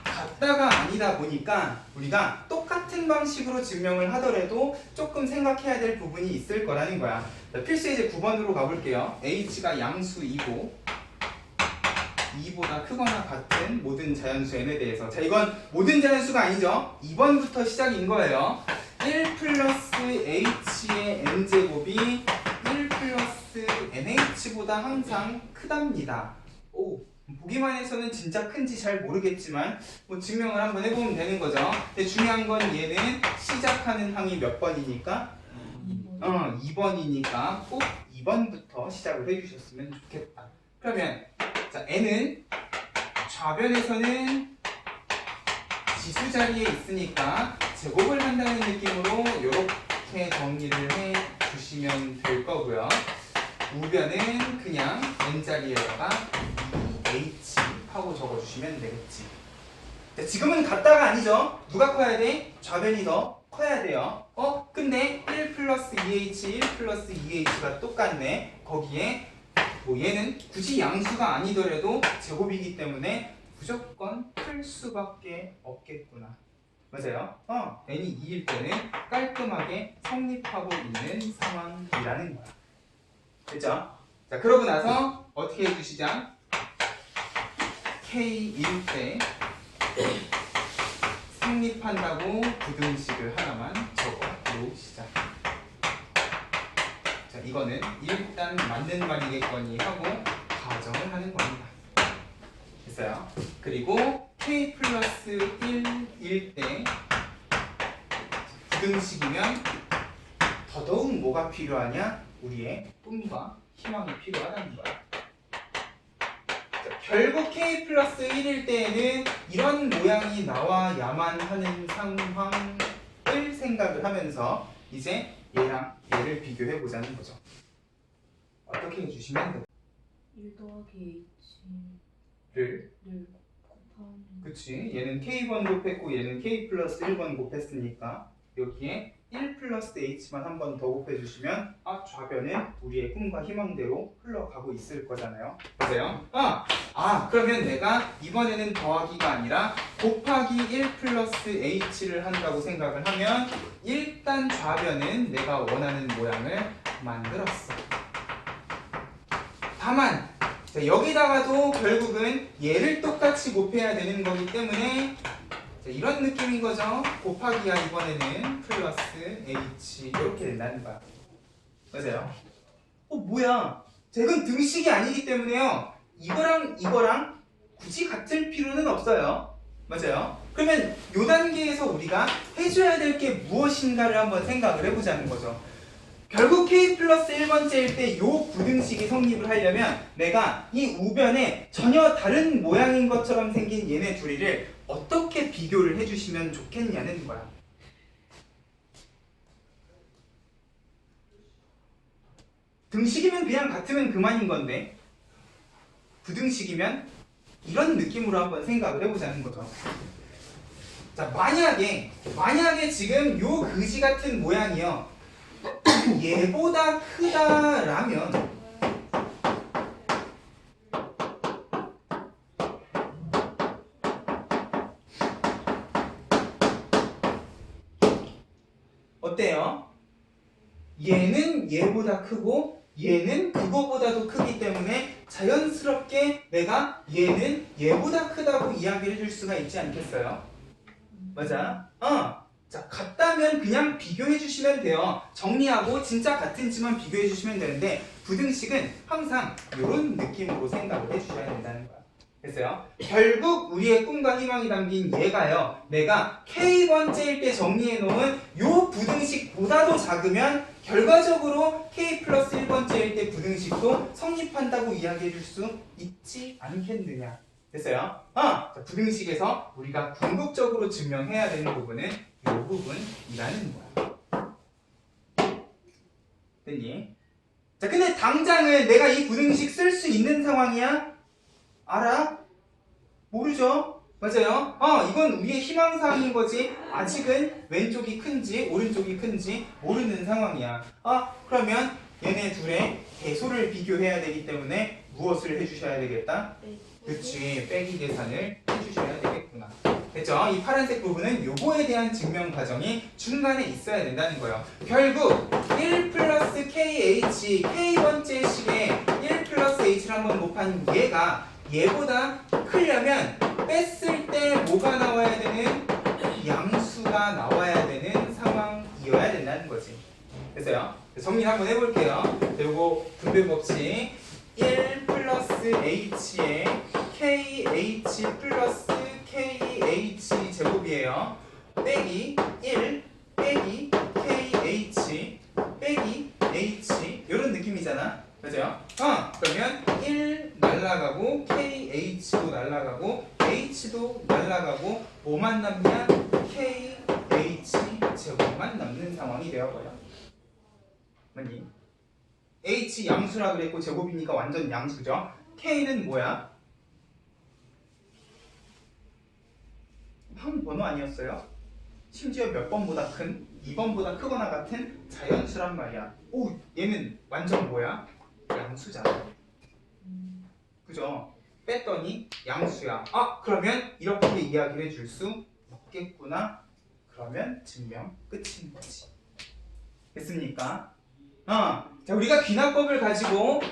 같다가 아니다 보니까 우리가 똑같은 방식으로 증명을 하더라도 조금 생각해야 될 부분이 있을 거라는 거야. 자, 필수 이제 9번으로 가볼게요. h가 양수이고 2보다 크거나 같은 모든 자연수 n에 대해서, 자, 이건 모든 자연수가 아니죠. 2번부터 시작인 거예요. 1 플러스 h의 n제곱이 1 플러스 nh보다 항상 크답니다. 보기만 해서는 진짜 큰지 잘 모르겠지만 뭐 증명을 한번 해보면 되는 거죠. 근데 중요한 건 얘는 시작하는 항이 몇 번이니까 2번이니까 꼭 2번부터 시작을 해주셨으면 좋겠다. 그러면 자, n은 좌변에서는 지수 자리에 있으니까 제곱을 한다는 느낌으로 이렇게 정리를 해 주시면 될 거고요. 우변은 그냥 n자리에다가 h 하고 적어주시면 되겠지. 자, 지금은 같다가 아니죠. 누가 커야 돼? 좌변이 더 커야 돼요. 근데 1 플러스 2h, 1 플러스 2h가 똑같네. 거기에 뭐 얘는 굳이 양수가 아니더라도 제곱이기 때문에 무조건 클 수밖에 없겠구나. 맞아요? n이 2일 때는 깔끔하게 성립하고 있는 상황이라는 거야. 됐죠? 자, 그러고 나서 어떻게 해주시자? K1 때 성립한다고 부등식을 하나만 적어 놓으시자. 자, 이거는 일단 맞는 말이겠거니 하고 가정을 하는 겁니다. 됐어요? 그리고 K 플러스 1일 때 부등식이면 더더욱 뭐가 필요하냐? 우리의 꿈과 희망이 필요하다는 거야. 자, 결국 K 플러스 1일 때에는 이런 모양이 나와야만 하는 상황을 생각을 하면서 이제 얘랑 얘를 비교해 보자는 거죠. 어떻게 해주시면 돼요? 1 더하기 를 H를 곱하면 그치 얘는 K번 곱했고 얘는 K 플러스 1번 곱했으니까 여기에 1 플러스 H만 한 번 더 곱해주시면 좌변은 우리의 꿈과 희망대로 흘러가고 있을 거잖아요. 보세요. 그러면 내가 이번에는 더하기가 아니라 곱하기 1 플러스 H를 한다고 생각을 하면 일단 좌변은 내가 원하는 모양을 만들었어. 다만 여기다가도 결국은 얘를 똑같이 곱해야 되는 거기 때문에 이런 느낌인 거죠. 곱하기야 이번에는 플러스 H 이렇게 된다는 거야. 맞아요? 뭐야? 이건 등식이 아니기 때문에요. 이거랑 굳이 같을 필요는 없어요. 맞아요? 그러면 이 단계에서 우리가 해줘야 될 게 무엇인가를 한번 생각을 해보자는 거죠. 결국 K 플러스 1번째일 때 이 부등식이 성립을 하려면 내가 이 우변에 전혀 다른 모양인 것처럼 생긴 얘네 둘이를 어떻게 비교를 해주시면 좋겠냐는 거야. 등식이면 그냥 같으면 그만인 건데 부등식이면 이런 느낌으로 한번 생각을 해보자는 거죠. 자, 만약에 지금 요 그지 같은 모양이요 얘보다 크다라면 어때요? 얘는 얘보다 크고 얘는 그거보다도 크기 때문에 자연스럽게 내가 얘는 얘보다 크다고 이야기를 해줄 수가 있지 않겠어요? 맞아? 자, 같다면 그냥 비교해 주시면 돼요. 정리하고 진짜 같은지만 비교해 주시면 되는데 부등식은 항상 이런 느낌으로 생각을 해주셔야 된다는 거야. 됐어요? 결국 우리의 꿈과 희망이 담긴 얘가요. 내가 K번째일 때 정리해 놓은 요 부등식보다도 작으면 결과적으로 K 플러스 1번째일 때 부등식도 성립한다고 이야기해 줄 수 있지 않겠느냐. 됐어요? 자, 부등식에서 우리가 궁극적으로 증명해야 되는 부분은 이 부분이라는 거야. 됐니? 자, 근데 당장은 내가 이 부등식 쓸 수 있는 상황이야? 알아? 모르죠? 맞아요? 이건 우리의 희망사항인 거지. 아직은 왼쪽이 큰지 오른쪽이 큰지 모르는 상황이야. 그러면 얘네 둘의 배수를 비교해야 되기 때문에 무엇을 해주셔야 되겠다? 그치, 빼기 계산을 해주셔야 되겠구나. 됐죠? 이 파란색 부분은 요거에 대한 증명 과정이 중간에 있어야 된다는 거예요. 결국 1 플러스 KH, K번째 식에 1 플러스 H를 한번 곱한 얘가 얘보다 크려면 뺐을 때 뭐가 나와야 되는? 양수가 나와야 되는 상황이어야 된다는 거지. 됐어요? 정리 한번 해볼게요. 요거 분배 법칙 1 플러스 H에 KH 플러스 KH 제곱이에요. 빼기 1 빼기 KH 빼기 H 이런 느낌이잖아. 맞아요? 그러면 1 날라가고 KH도 날라가고 H도 날라가고 뭐만 남냐? KH 제곱만 남는 상황이 되어버려. 뭐니? H 양수라 그랬고 제곱이니까 완전 양수죠. K는 뭐야? 한 번호 아니었어요? 심지어 몇 번보다 큰, 2번보다 크거나 같은 자연수란 말이야. 얘는 완전 뭐야? 양수잖아. 그죠? 뺐더니 양수야. 그러면 이렇게 이야기를 해줄 수 있겠구나. 그러면 증명 끝인 거지. 됐습니까? 자, 우리가 귀납법을 가지고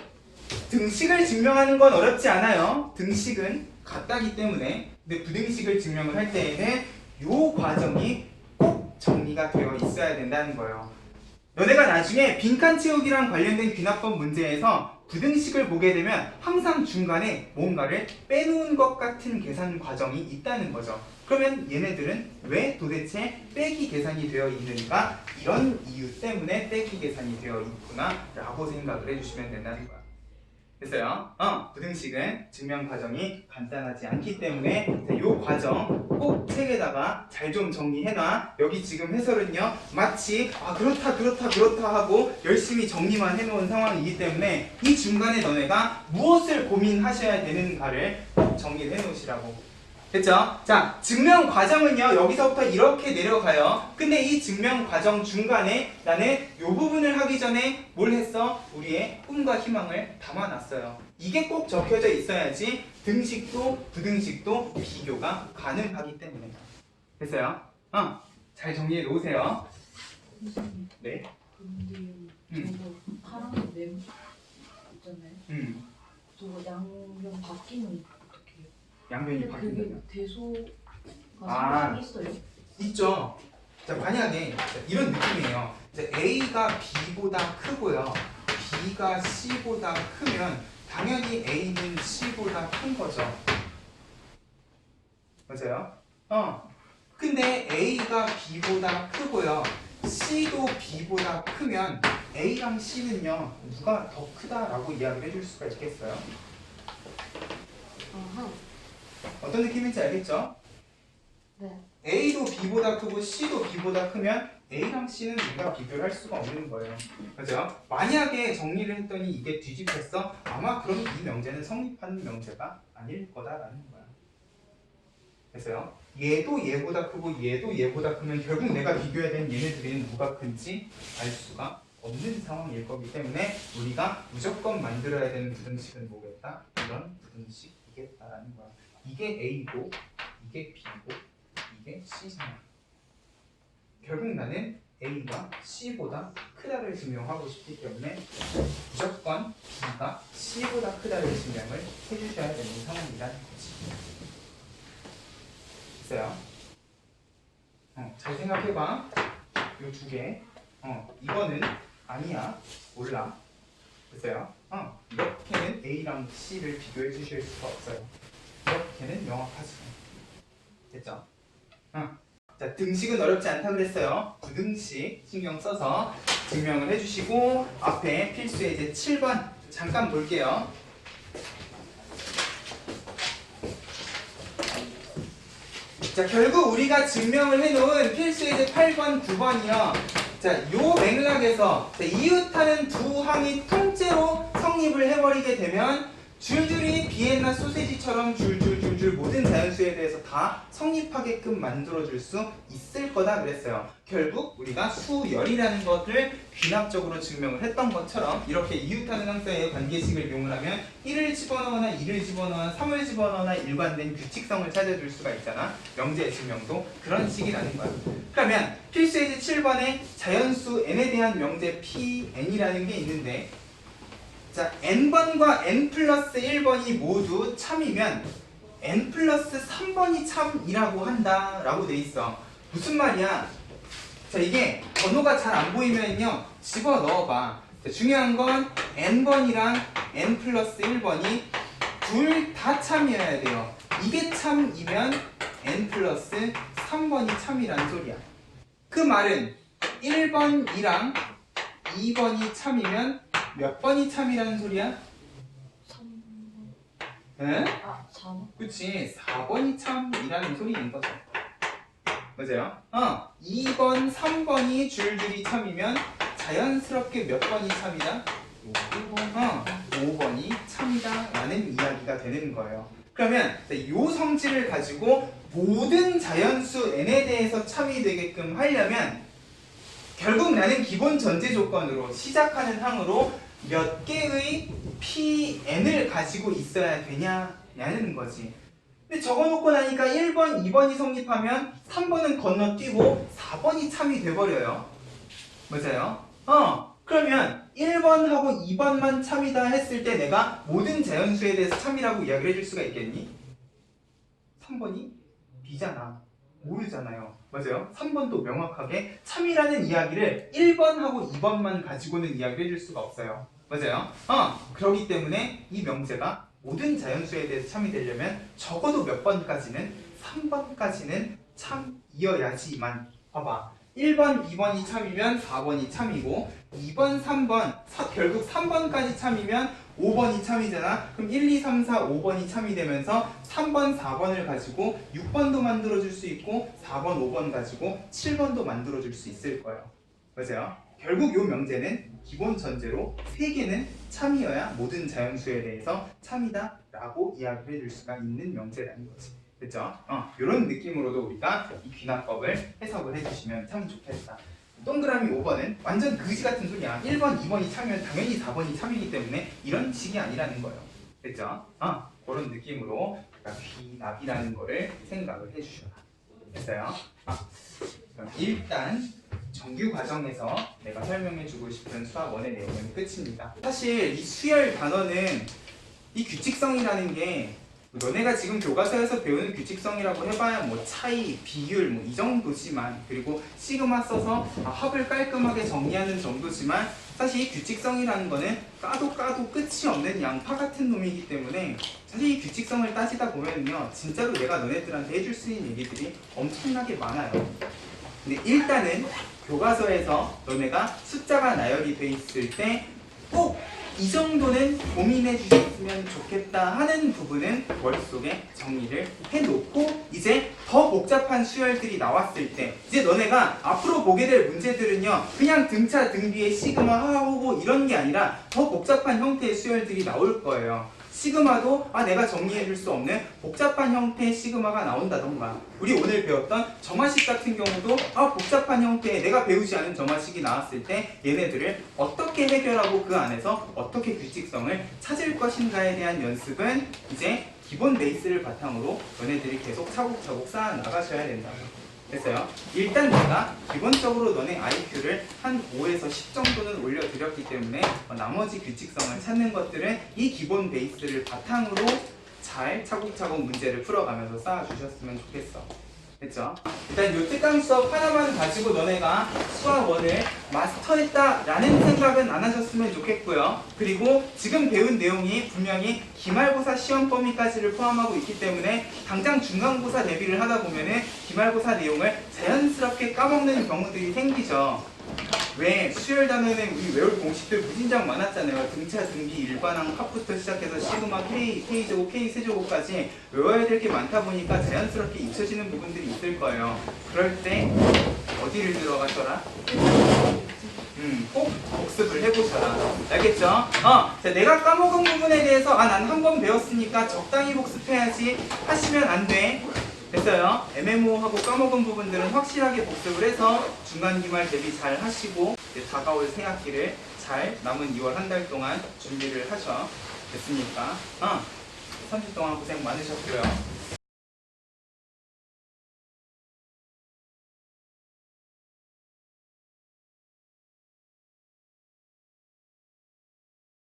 등식을 증명하는 건 어렵지 않아요. 등식은 같다기 때문에. 근데 부등식을 증명을 할 때에는 이 과정이 꼭 정리가 되어 있어야 된다는 거예요. 너네가 나중에 빈칸 채우기랑 관련된 귀납법 문제에서 부등식을 보게 되면 항상 중간에 뭔가를 빼놓은 것 같은 계산 과정이 있다는 거죠. 그러면 얘네들은 왜 도대체 빼기 계산이 되어 있는가? 이런 이유 때문에 빼기 계산이 되어 있구나 라고 생각을 해주시면 된다는 거야. 됐어요? 부등식은 증명 과정이 간단하지 않기 때문에 이 과정 꼭 책에다가 잘 좀 정리해놔. 여기 지금 해설은요 마치 그렇다 하고 열심히 정리만 해놓은 상황이기 때문에 이 중간에 너네가 무엇을 고민하셔야 되는가를 꼭 정리를 해놓으시라고. 됐죠? 자, 증명 과정은요 여기서부터 이렇게 내려가요. 근데 이 증명 과정 중간에 나는 이 부분을 하기 전에 뭘 했어? 우리의 꿈과 희망을 담아놨어요. 이게 꼭 적혀져 있어야지 등식도 부등식도 비교가 가능하기 때문에. 됐어요? 잘 정리해 놓으세요. 선생님, 네. 근데 저거 파란색 램 있잖아요. 저거 양면 바뀌면 어떻게 해요? 양면이 근데 그게 바뀐다면 대소가 아. 상관이 있어요? 있죠. 자, 만약에 이런 느낌이에요. 이제 A가 B보다 크고요. B가 C보다 크면 당연히 A는 C보다 큰 거죠. 맞아요? 근데 A가 B보다 크고요. C도 B보다 크면 A랑 C는요 누가 더 크다라고 이야기를 해줄 수가 있겠어요? 아하. 어떤 느낌인지 알겠죠? 네. A도 B보다 크고 C도 B보다 크면 A랑 C는 우리가 비교를 할 수가 없는 거예요. 그죠? 만약에 정리를 했더니 이게 뒤집혔어? 아마 그럼 이 명제는 성립하는 명제가 아닐 거다라는 거야. 됐어요? 얘도 얘보다 크고 얘도 얘보다 크면 결국 내가 비교해야 되는 얘네들은 누가 큰지 알 수가 없는 상황일 거기 때문에 우리가 무조건 만들어야 되는 부등식은 뭐겠다? 이런 부등식이겠다라는 거야. 이게 A고 이게 B고 이게 C잖아. 결국 나는 A가 C보다 크다를 증명하고 싶기 때문에 무조건 B가 C보다 크다를 증명을 해주셔야 되는 상황이라는 거지. 있어요? 잘 생각해봐. 이 두 개. 이거는 아니야. 몰라. 됐어요? 이렇게는 A랑 C를 비교해 주실 수가 없어요. 이렇게는 명확하지. 됐죠? 자, 등식은 어렵지 않다 그랬어요. 부등식 신경 써서 증명을 해주시고 앞에 필수의 이제 7번 잠깐 볼게요. 자, 결국 우리가 증명을 해놓은 필수의 이제 8번, 9번이요. 자, 요 맥락에서 이웃하는 두 항이 통째로 성립을 해버리게 되면 줄줄이 비엔나 소세지처럼 줄줄줄줄 모든 자연수에 대해서 다 성립하게끔 만들어줄 수 있을 거다 그랬어요. 결국 우리가 수열이라는 것을 귀납적으로 증명을 했던 것처럼 이렇게 이웃하는 항사의 관계식을 이용을 하면 1을 집어넣거나 2를 집어넣거나 3을 집어넣거나 일관된 규칙성을 찾아줄 수가 있잖아. 명제의 증명도 그런 식이라는 거야. 그러면 필수의 7번에 자연수 n에 대한 명제 Pn이라는 게 있는데 자, n번과 n 플러스 1번이 모두 참이면 n 플러스 3번이 참이라고 한다라고 돼 있어. 무슨 말이야? 자, 이게 번호가 잘 안 보이면요 집어 넣어봐. 자, 중요한 건 n번이랑 n 플러스 1번이 둘 다 참이어야 돼요. 이게 참이면 n 플러스 3번이 참이라는 소리야. 그 말은 1번이랑 2번이 참이면 몇 번이 참이라는 소리야? 3번. 응? 4번? 그치, 4번이 참이라는 소리인 거죠. 맞아요? 2번, 3번이 줄줄이 참이면 자연스럽게 몇 번이 참이다? 5번. 5번이 참이다 라는 이야기가 되는 거예요. 그러면 이 성질을 가지고 모든 자연수 n에 대해서 참이 되게끔 하려면 결국 나는 기본 전제 조건으로 시작하는 항으로 몇 개의 Pn을 가지고 있어야 되냐는 거지. 근데 적어놓고 나니까 1번, 2번이 성립하면 3번은 건너뛰고 4번이 참이 돼버려요. 맞아요? 그러면 1번하고 2번만 참이다 했을 때 내가 모든 자연수에 대해서 참이라고 이야기를 해줄 수가 있겠니? 3번이 B잖아. 모르잖아요. 맞아요? 3번도 명확하게 참이라는 이야기를 1번하고 2번만 가지고는 이야기를 해줄 수가 없어요. 맞아요? 그렇기 때문에 이 명제가 모든 자연수에 대해서 참이 되려면 적어도 몇 번까지는 3번까지는 참이어야지만 봐봐. 1번, 2번이 참이면 4번이 참이고 2번, 3번 결국 3번까지 참이면 5번이 참이잖아. 그럼 1, 2, 3, 4, 5번이 참이 되면서 3번, 4번을 가지고 6번도 만들어줄 수 있고 4번, 5번 가지고 7번도 만들어줄 수 있을 거예요. 맞아요? 결국 이 명제는 기본 전제로 3개는 참이어야 모든 자연수에 대해서 참이다 라고 이야기를 해줄 수가 있는 명제라는 거지. 그쵸? 이런 느낌으로도 우리가 이 귀납법을 해석을 해주시면 참 좋겠다. 동그라미 5번은 완전 그지 같은 소리야. 1번, 2번이 참이면 당연히 4번이 참이기 때문에 이런 식이 아니라는 거예요. 됐죠? 그런 느낌으로 귀납이라는 거를 생각을 해주셔라. 됐어요? 그럼 일단 정규 과정에서 내가 설명해주고 싶은 수학 원의 내용은 끝입니다. 사실 이 수열 단어는 이 규칙성이라는 게 너네가 지금 교과서에서 배우는 규칙성이라고 해봐야 뭐 차이, 비율 뭐 이 정도지만, 그리고 시그마 써서 합을 깔끔하게 정리하는 정도지만, 사실 이 규칙성이라는 거는 까도 끝이 없는 양파 같은 놈이기 때문에 사실 이 규칙성을 따지다 보면요 진짜로 내가 너네들한테 해줄 수 있는 얘기들이 엄청나게 많아요. 근데 일단은 교과서에서 너네가 숫자가 나열이 돼 있을 때 꼭 이 정도는 고민해 주셨으면 좋겠다 하는 부분은 머릿속에 정리를 해놓고, 이제 더 복잡한 수열들이 나왔을 때 이제 너네가 앞으로 보게 될 문제들은요 그냥 등차 등비의 시그마 하하호호 이런 게 아니라 더 복잡한 형태의 수열들이 나올 거예요. 시그마도 내가 정리해 줄 수 없는 복잡한 형태의 시그마가 나온다던가, 우리 오늘 배웠던 점화식 같은 경우도 복잡한 형태의 내가 배우지 않은 점화식이 나왔을 때 얘네들을 어떻게 해결하고 그 안에서 어떻게 규칙성을 찾을 것인가에 대한 연습은 이제 기본 베이스를 바탕으로 너네들이 계속 차곡차곡 쌓아 나가셔야 된다고. 됐어요? 일단 내가 기본적으로 너네 IQ를 한 5에서 10 정도는 올려드렸기 때문에 나머지 규칙성을 찾는 것들은 이 기본 베이스를 바탕으로 잘 차곡차곡 문제를 풀어가면서 쌓아주셨으면 좋겠어. 됐죠? 일단 이 특강 수업 하나만 가지고 너네가 수학 원을 마스터했다라는 생각은 안 하셨으면 좋겠고요. 그리고 지금 배운 내용이 분명히 기말고사 시험 범위까지를 포함하고 있기 때문에 당장 중간고사 대비를 하다 보면은 기말고사 내용을 자연스럽게 까먹는 경우들이 생기죠. 왜? 수열 단원에 우리 외울 공식들 무진장 많았잖아요. 등차, 등비, 일반항, 합부터 시작해서 시그마, K, K제곱, K세제곱까지 외워야 될 게 많다 보니까 자연스럽게 잊혀지는 부분들이 있을 거예요. 그럴 때 어디를 들어가셔라? 꼭 복습을 해보셔라. 알겠죠? 자, 내가 까먹은 부분에 대해서 난 한 번 배웠으니까 적당히 복습해야지 하시면 안 돼. 됐어요? 애매모호하고 까먹은 부분들은 확실하게 복습을 해서 중간기말 대비 잘 하시고 이제 다가올 새학기를 잘 남은 2월 한 달 동안 준비를 하셔. 됐습니까? 3주 동안 고생 많으셨고요.